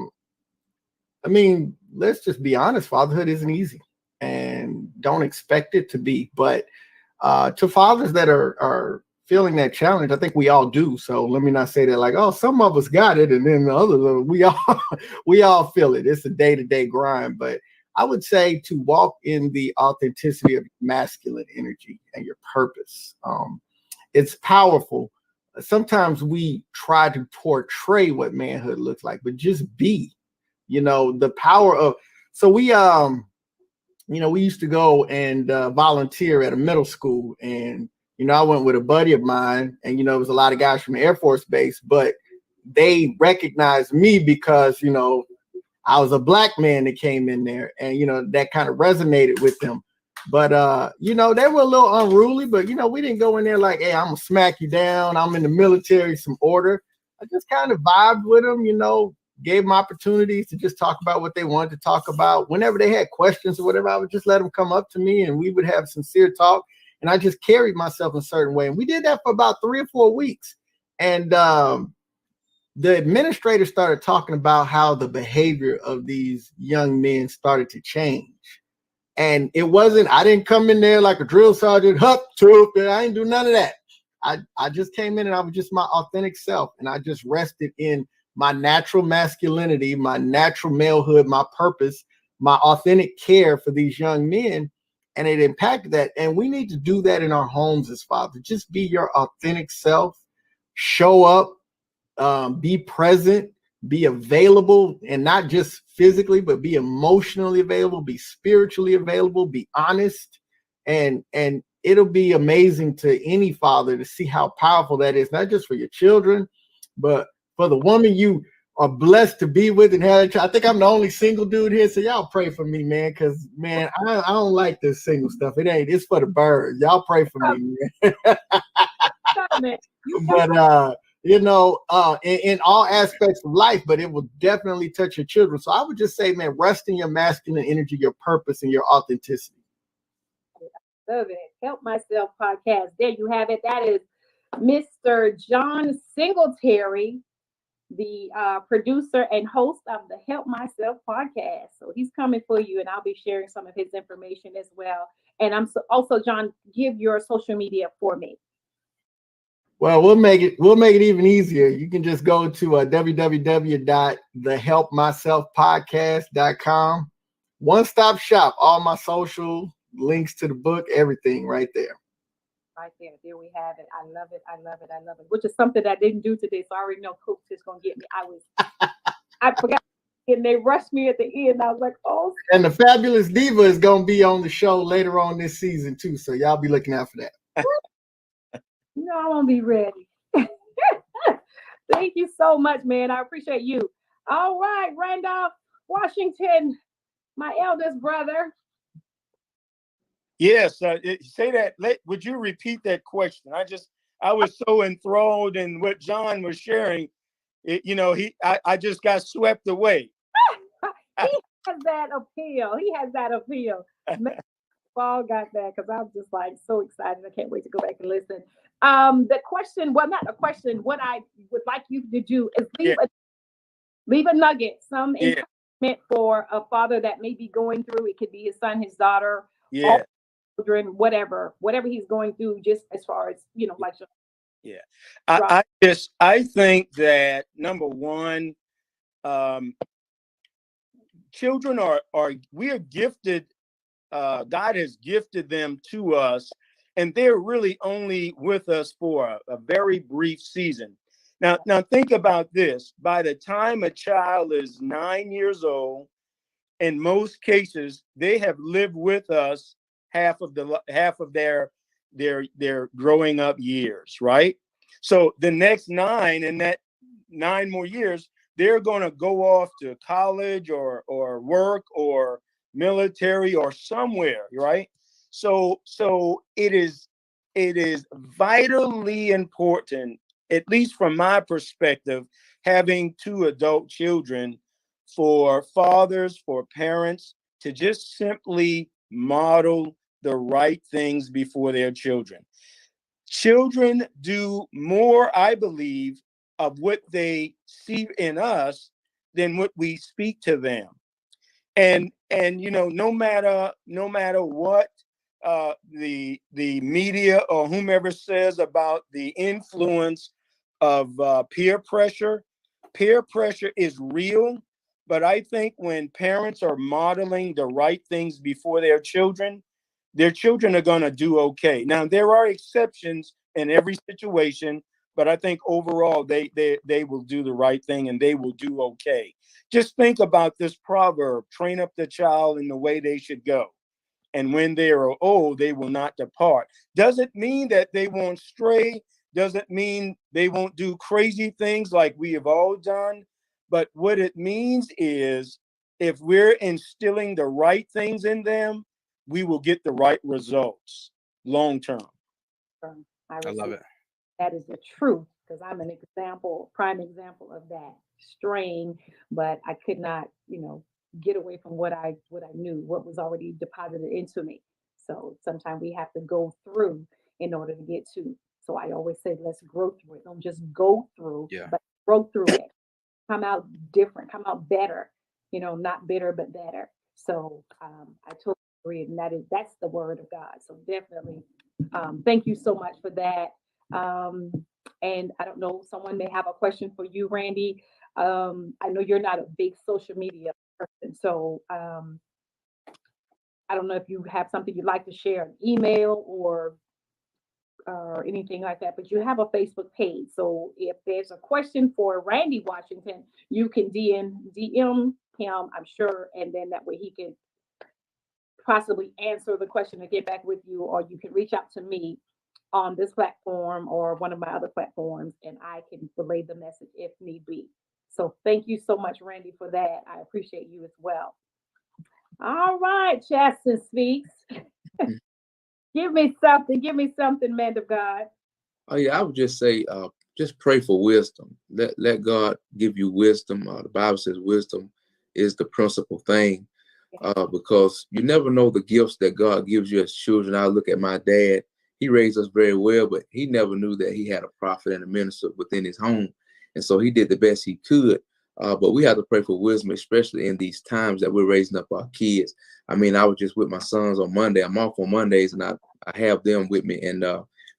mean, let's just be honest. Fatherhood isn't easy, and don't expect it to be. But to fathers that are feeling that challenge, I think we all do. So let me not say that like, oh, some of us got it, and then the others, we all feel it. It's a day-to-day grind. But I would say to walk in the authenticity of masculine energy and your purpose. It's powerful. Sometimes we try to portray what manhood looks like, but just be, the power of, so we used to go and volunteer at a middle school, and, I went with a buddy of mine, and, it was a lot of guys from the Air Force Base, but they recognized me because, I was a black man that came in there, and, that kind of resonated with them. But, they were a little unruly, but, we didn't go in there like, hey, I'm going to smack you down. I'm in the military, some order. I just kind of vibed with them, gave them opportunities to just talk about what they wanted to talk about. Whenever they had questions or whatever, I would just let them come up to me and we would have sincere talk. And I just carried myself in a certain way. And we did that for about 3 or 4 weeks. And the administrator started talking about how the behavior of these young men started to change. And it wasn't, I didn't come in there like a drill sergeant, hup, troop, I didn't do none of that. I just came in and I was just my authentic self. And I just rested in my natural masculinity, my natural malehood, my purpose, my authentic care for these young men. And it impacted that. And we need to do that in our homes as fathers. Just be your authentic self, show up, be present, be available, and not just physically, but be emotionally available, be spiritually available, be honest. And it'll be amazing to any father to see how powerful that is, not just for your children, but for the woman you are blessed to be with and have. I think I'm the only single dude here, so y'all pray for me, man, because, man, I don't like this single stuff. It's for the birds. Y'all pray for me, man. But, in all aspects of life, but it will definitely touch your children. So I would just say, man, rest in your masculine energy, your purpose, and your authenticity. Love it. Help Myself podcast. There you have it. That is Mr. John Singletary, the producer and host of the Help Myself podcast. So he's coming for you, and I'll be sharing some of his information as well. And also, John, give your social media for me. Well, we'll make it even easier. You can just go to www.thehelpmyselfpodcast.com. One-stop shop, all my social links to the book, everything right there. Right there. There we have it. I love it. I love it. I love it. Which is something I didn't do today. So I already know Coach is going to get me. I forgot. And they rushed me at the end. I was like, oh. And the fabulous Diva is going to be on the show later on this season too. So y'all be looking out for that. I won't be ready. Thank you so much, man. I appreciate you. All right, Randolph Washington, my eldest brother. Yes, say that. Would you repeat that question? I was so enthralled in what John was sharing. I just got swept away. He has that appeal. All got that because I'm just like so excited. I can't wait to go back and listen. The question, well, not a question. What I would like you to do is leave a nugget, some encouragement for a father that may be going through. It could be his son, his daughter, children, whatever he's going through. Just as far as like. Yeah, I think that number one, children we are gifted. God has gifted them to us, and they're really only with us for a very brief season. Now think about this. By the time a child is 9 years old, in most cases, they have lived with us half of their growing up years, right? So the next 9 and that 9 more years, they're going to go off to college or work or military or somewhere, right? So it is vitally important, at least from my perspective, having 2 adult children, for fathers, for parents to just simply model the right things before their children. Children do more, I believe, of what they see in us than what we speak to them. And no matter what the media or whomever says about the influence of peer pressure is real. But I think when parents are modeling the right things before their children are going to do okay. Now, there are exceptions in every situation, but I think overall they will do the right thing and they will do okay. Just think about this proverb: train up the child in the way they should go, and when they are old, they will not depart. Doesn't mean that they won't stray, doesn't mean they won't do crazy things like we have all done. But what it means is, if we're instilling the right things in them, we will get the right results long term. I love it. That is the truth, because I'm an example, prime example of that. Straying, but I could not, get away from what I knew, what was already deposited into me. So sometimes we have to go through in order to get to. So I always say, let's grow through it. Don't just go through, Yeah. but grow through it. Come out different, come out better, not bitter, but better. So I totally agree. And that's the word of God. So definitely thank you so much for that. And I don't know, someone may have a question for you, Randy. I know you're not a big social media person, so I don't know if you have something you'd like to share, an email or anything like that, but you have a Facebook page. So if there's a question for Randy Washington, you can DM him, I'm sure, and then that way he can possibly answer the question and get back with you, or you can reach out to me on this platform or one of my other platforms, and I can relay the message if need be. So thank you so much, Randy, for that. I appreciate you as well. All right, Chaston Speaks. Give me something, man of God. Oh yeah, I would just say, just pray for wisdom. Let God give you wisdom. The Bible says wisdom is the principal thing, because you never know the gifts that God gives you as children. I look at my dad. He raised us very well, but he never knew that he had a prophet and a minister within his home. And so he did the best he could. But we have to pray for wisdom, especially in these times that we're raising up our kids. I mean, I was just with my sons on Monday. I'm off on Mondays, and I have them with me. And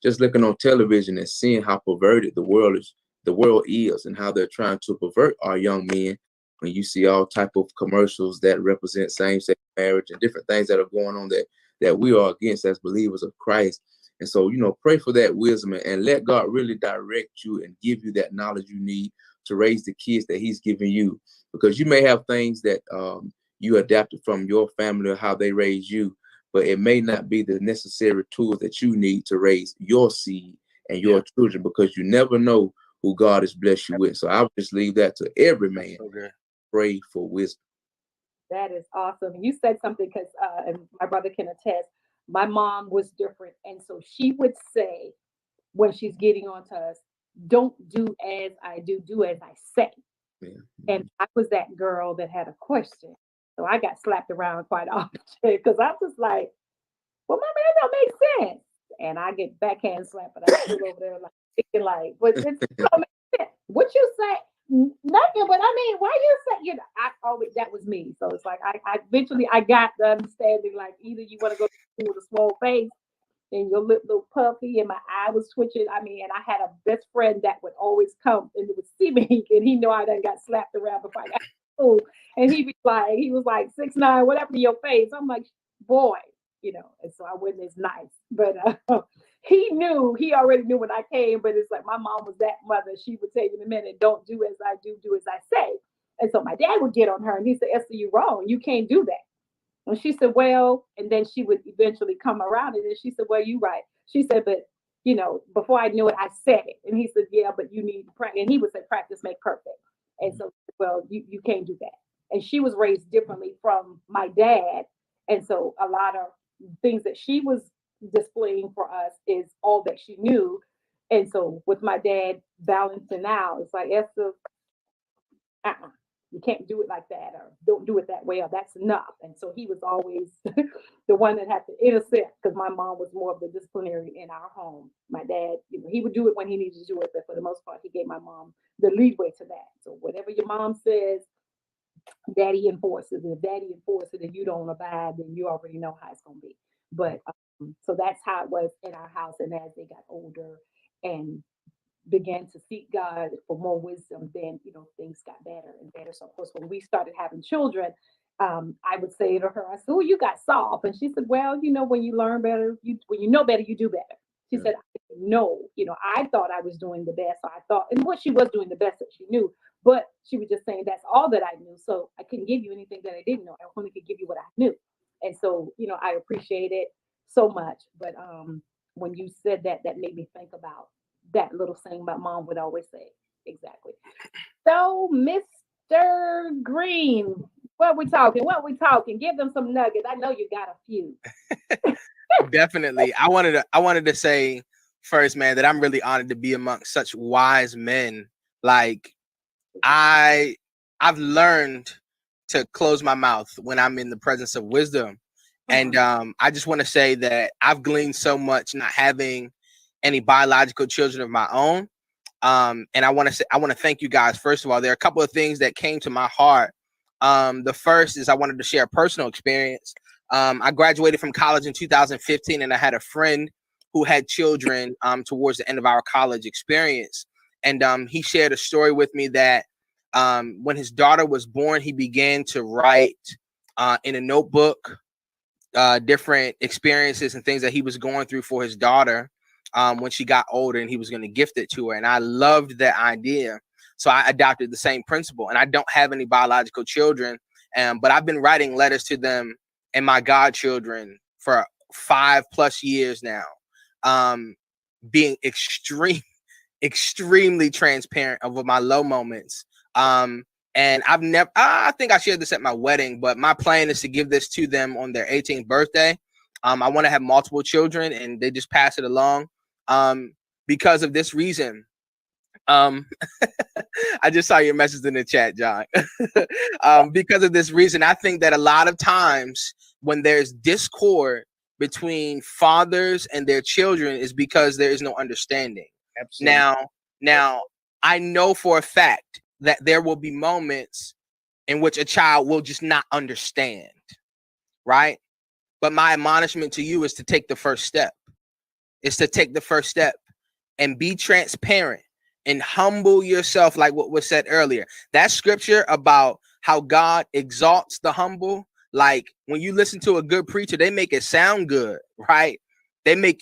just looking on television and seeing how perverted the world is and how they're trying to pervert our young men. When you see all type of commercials that represent same-sex marriage and different things that are going on that we are against as believers of Christ. And so, pray for that wisdom and let God really direct you and give you that knowledge you need to raise the kids that he's giving you. Because you may have things that you adapted from your family or how they raised you, but it may not be the necessary tools that you need to raise your seed and your children, because you never know who God has blessed you with. So I would just leave that to every man. Okay. Pray for wisdom. That is awesome. You said something, because and my brother can attest, my mom was different. And so she would say, when she's getting on to us, don't do as I do as I say. Yeah. And I was that girl that had a question. So I got slapped around quite often, because I was like, well, Mama, that don't make sense. And I get backhand slapped, but I still over there but it don't make sense. What you say? Nothing, but I mean, why you say, I always, that was me. So it's like, I eventually got the understanding, like, either you want to go to school with a small face and your lip looked puffy and my eye was twitching. I mean, and I had a best friend that would always come and would see me, and he knew I done got slapped around before I got to school. And he was like 6'9", whatever to your face. I'm like, boy, and so I wasn't as nice. But he already knew when I came, but it's like my mom was that mother. She would tell you in a minute, don't do as I do as I say. And so my dad would get on her and he said, Esther, you're wrong. You can't do that. And she said, well, and then she would eventually come around and then she said, well, you're right. She said, but before I knew it, I said it. And he said, yeah, but you need to practice. And he would say, practice make perfect. And so, well, you can't do that. And she was raised differently from my dad. And so a lot of things that she was displaying for us is all that she knew. And so with my dad balancing out, it's like, Esther, you can't do it like that, or don't do it that way, or that's enough. And so he was always the one that had to intercept, because my mom was more of the disciplinary in our home. My dad, he would do it when he needed to do it, but for the most part, he gave my mom the leadway to that. So whatever your mom says, daddy enforces. And if daddy enforces and you don't abide, then you already know how it's going to be. But so that's how it was in our house. And as they got older and began to seek God for more wisdom, then things got better and better. So of course, when we started having children, I would say to her, I said, "Oh, you got soft," and she said, "Well, when you learn better, when you know better, you do better." She said, "No, I thought I was doing the best. So I thought, and what she was doing the best that she knew, but she was just saying that's all that I knew. So I couldn't give you anything that I didn't know. I only could give you what I knew." And so, I appreciate it so much. But when you said that, that made me think about that little saying my mom would always say. Exactly. So, Mr. Green, what we talking? Give them some nuggets. I know you got a few. Definitely. I wanted to say first, man, that I'm really honored to be amongst such wise men. Like I've learned to close my mouth when I'm in the presence of wisdom. And I just want to say that I've gleaned so much not having any biological children of my own. And I want to thank you guys. First of all, there are a couple of things that came to my heart. The first is I wanted to share a personal experience. I graduated from college in 2015, and I had a friend who had children towards the end of our college experience. And he shared a story with me that when his daughter was born, he began to write in a notebook different experiences and things that he was going through for his daughter when she got older, and he was going to gift it to her. And I loved that idea. So I adopted the same principle. And I don't have any biological children, but I've been writing letters to them and my godchildren for 5+ years now, being extremely transparent over my low moments. And I think I shared this at my wedding, but my plan is to give this to them on their 18th birthday. I want to have multiple children, and they just pass it along. Because of this reason, I just saw your message in the chat, John. Because of this reason, I think that a lot of times when there's discord between fathers and their children is because there is no understanding. Absolutely. Now, I know for a fact that there will be moments in which a child will just not understand, right? But my admonishment to you is to take the first step. It's to take the first step and be transparent and humble yourself, like what was said earlier. That scripture about how God exalts the humble, like when you listen to a good preacher, they make it sound good, right? The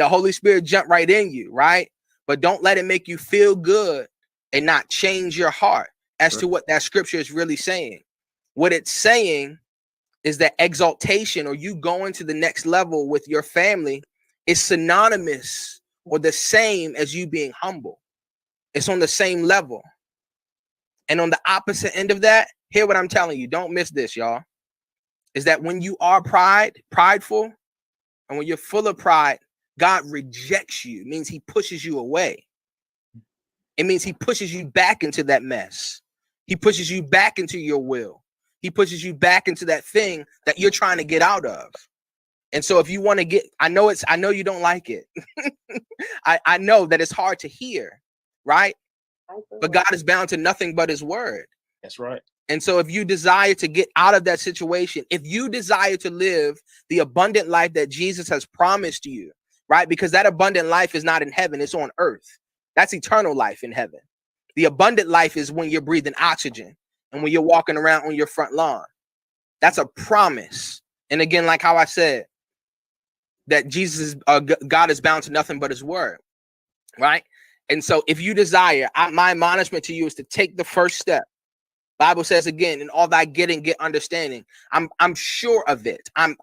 Holy Spirit jump right in you, right? But don't let it make you feel good and not change your heart as to what that scripture is really saying. What it's saying is that exaltation, or you going to the next level with your family, is synonymous or the same as you being humble. It's on the same level. And on the opposite end of that, hear what I'm telling you. Don't miss this, y'all. Is that when you are prideful, and when you're full of pride, God rejects you. It means he pushes you away. It means he pushes you back into that mess. He pushes you back into your will. He pushes you back into that thing that you're trying to get out of. And so if you want to get, I know you don't like it. I know that it's hard to hear, right? But God is bound to nothing but his word. That's right. And so if you desire to get out of that situation, if you desire to live the abundant life that Jesus has promised you, right? Because that abundant life is not in heaven, it's on earth. That's eternal life in heaven. The abundant life is when you're breathing oxygen and when you're walking around on your front lawn. That's a promise. And again, like how I said, that God is bound to nothing but his word, right? And so if you desire, my admonishment to you is to take the first step. Bible says again, in all thy getting, get understanding. I'm sure of it. I'm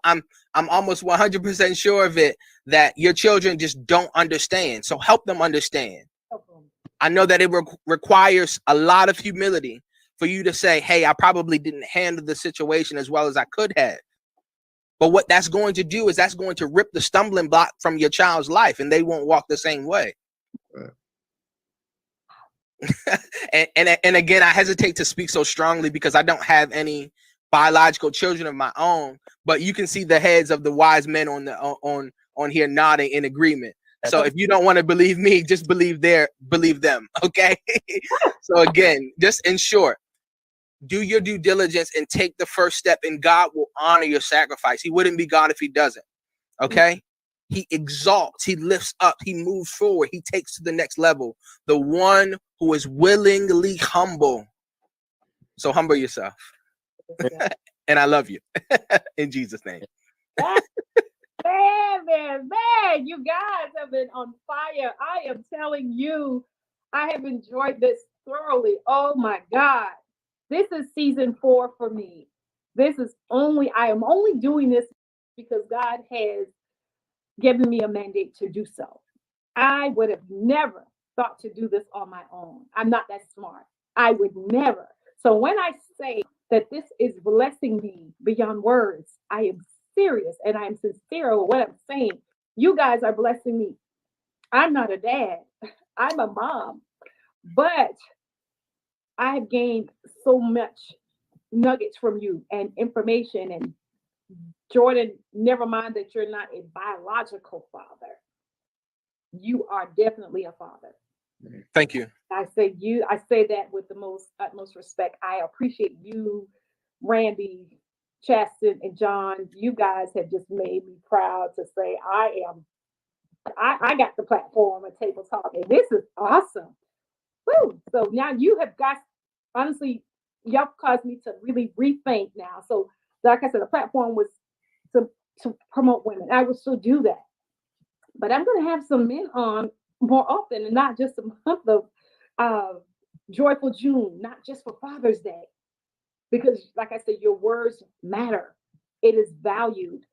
almost 100% sure of it that your children just don't understand. So help them understand. I know that it requires a lot of humility for you to say, hey, I probably didn't handle the situation as well as I could have. But what that's going to do is that's going to rip the stumbling block from your child's life, and they won't walk the same way. Right. and again, I hesitate to speak so strongly because I don't have any biological children of my own, but you can see the heads of the wise men on here nodding in agreement. So if you don't want to believe me, just believe them. Okay. So again, just in short, do your due diligence and take the first step, and God will honor your sacrifice. He wouldn't be God if he doesn't. Okay. He exalts, he lifts up, he moves forward, he takes to the next level. The one who is willingly humble. So humble yourself. And I love you. In Jesus' name. Man, you guys have been on fire. I am telling you, I have enjoyed this thoroughly. Oh my God. This is season 4 for me. I am only doing this because God has given me a mandate to do so. I would have never thought to do this on my own. I'm not that smart. I would never. So when I say that this is blessing me beyond words, I am serious and I'm sincere with what I'm saying. You guys are blessing me. I'm not a dad. I'm a mom. But I have gained so much nuggets from you and information. And Jordan, never mind that you're not a biological father. You are definitely a father. Thank you. I say that with the utmost respect. I appreciate you, Randy, Chaston, and John. You guys have just made me proud to say I got the platform at Table Talk, and this is awesome. Woo! So now you have got, honestly, y'all caused me to really rethink now. So like I said, the platform was to promote women. I will still do that. But I'm going to have some men on more often, and not just a month of Joyful June, not just for Father's Day. Because like I said, your words matter. It is valued.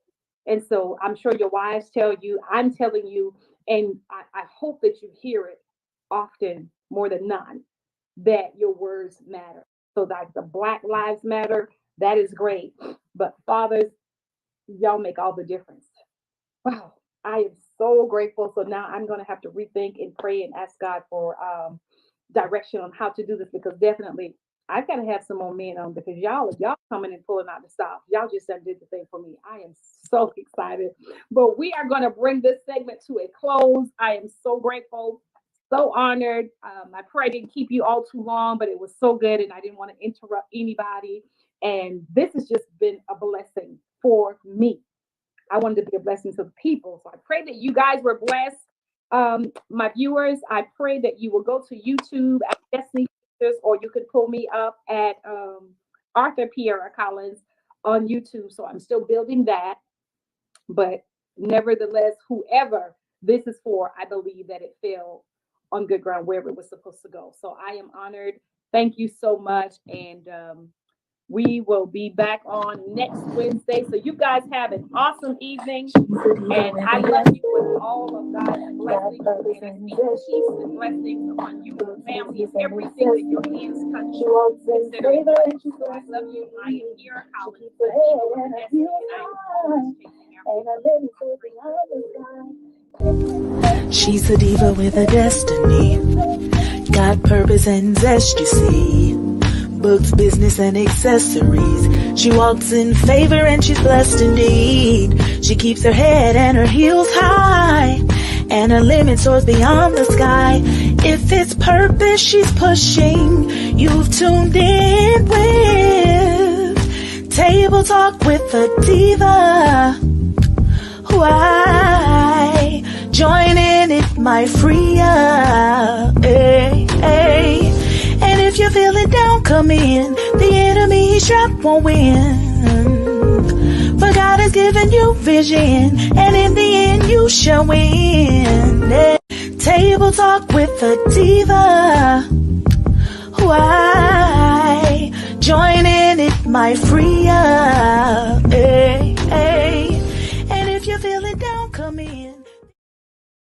And so I'm sure your wives tell you, I'm telling you, and I hope that you hear it often, more than none, that your words matter. So like the Black Lives Matter, that is great. But fathers, y'all make all the difference. Wow, I am so grateful. So now I'm going to have to rethink and pray and ask God for direction on how to do this, because definitely I've got to have some more men on, because y'all coming and pulling out the stops. Y'all just did the thing for me. I am so excited. But we are going to bring this segment to a close. I am so grateful, so honored. I pray I didn't keep you all too long, but it was so good, and I didn't want to interrupt anybody. And this has just been a blessing for me. I wanted to be a blessing to the people. So I pray that you guys were blessed. My viewers, I pray that you will go to YouTube at Destiny, or you can pull me up at Arthur Pierre Collins on YouTube. So I'm still building that. But nevertheless, whoever this is for, I believe that it fell on good ground wherever it was supposed to go. So I am honored. Thank you so much. And we will be back on next Wednesday. So you guys have an awesome evening. And I love you with all of God's blessings. And peace and blessings upon you, your family, and everything that your hands touch. Consider it. So I love you. I am here. She's a diva with a destiny. Got purpose and zest, you see. Books, business, and accessories. She walks in favor and she's blessed indeed. She keeps her head and her heels high, and her limit soars beyond the sky. If it's purpose she's pushing, you've tuned in with Table Talk with a Diva. Why? Join in, it might free ya. Hey, hey. And if you're feeling down, come in. The enemy he's trapped won't win. But God has given you vision, and in the end you shall win. Table Talk with a Diva. Why? Joining it might free up. Hey, hey.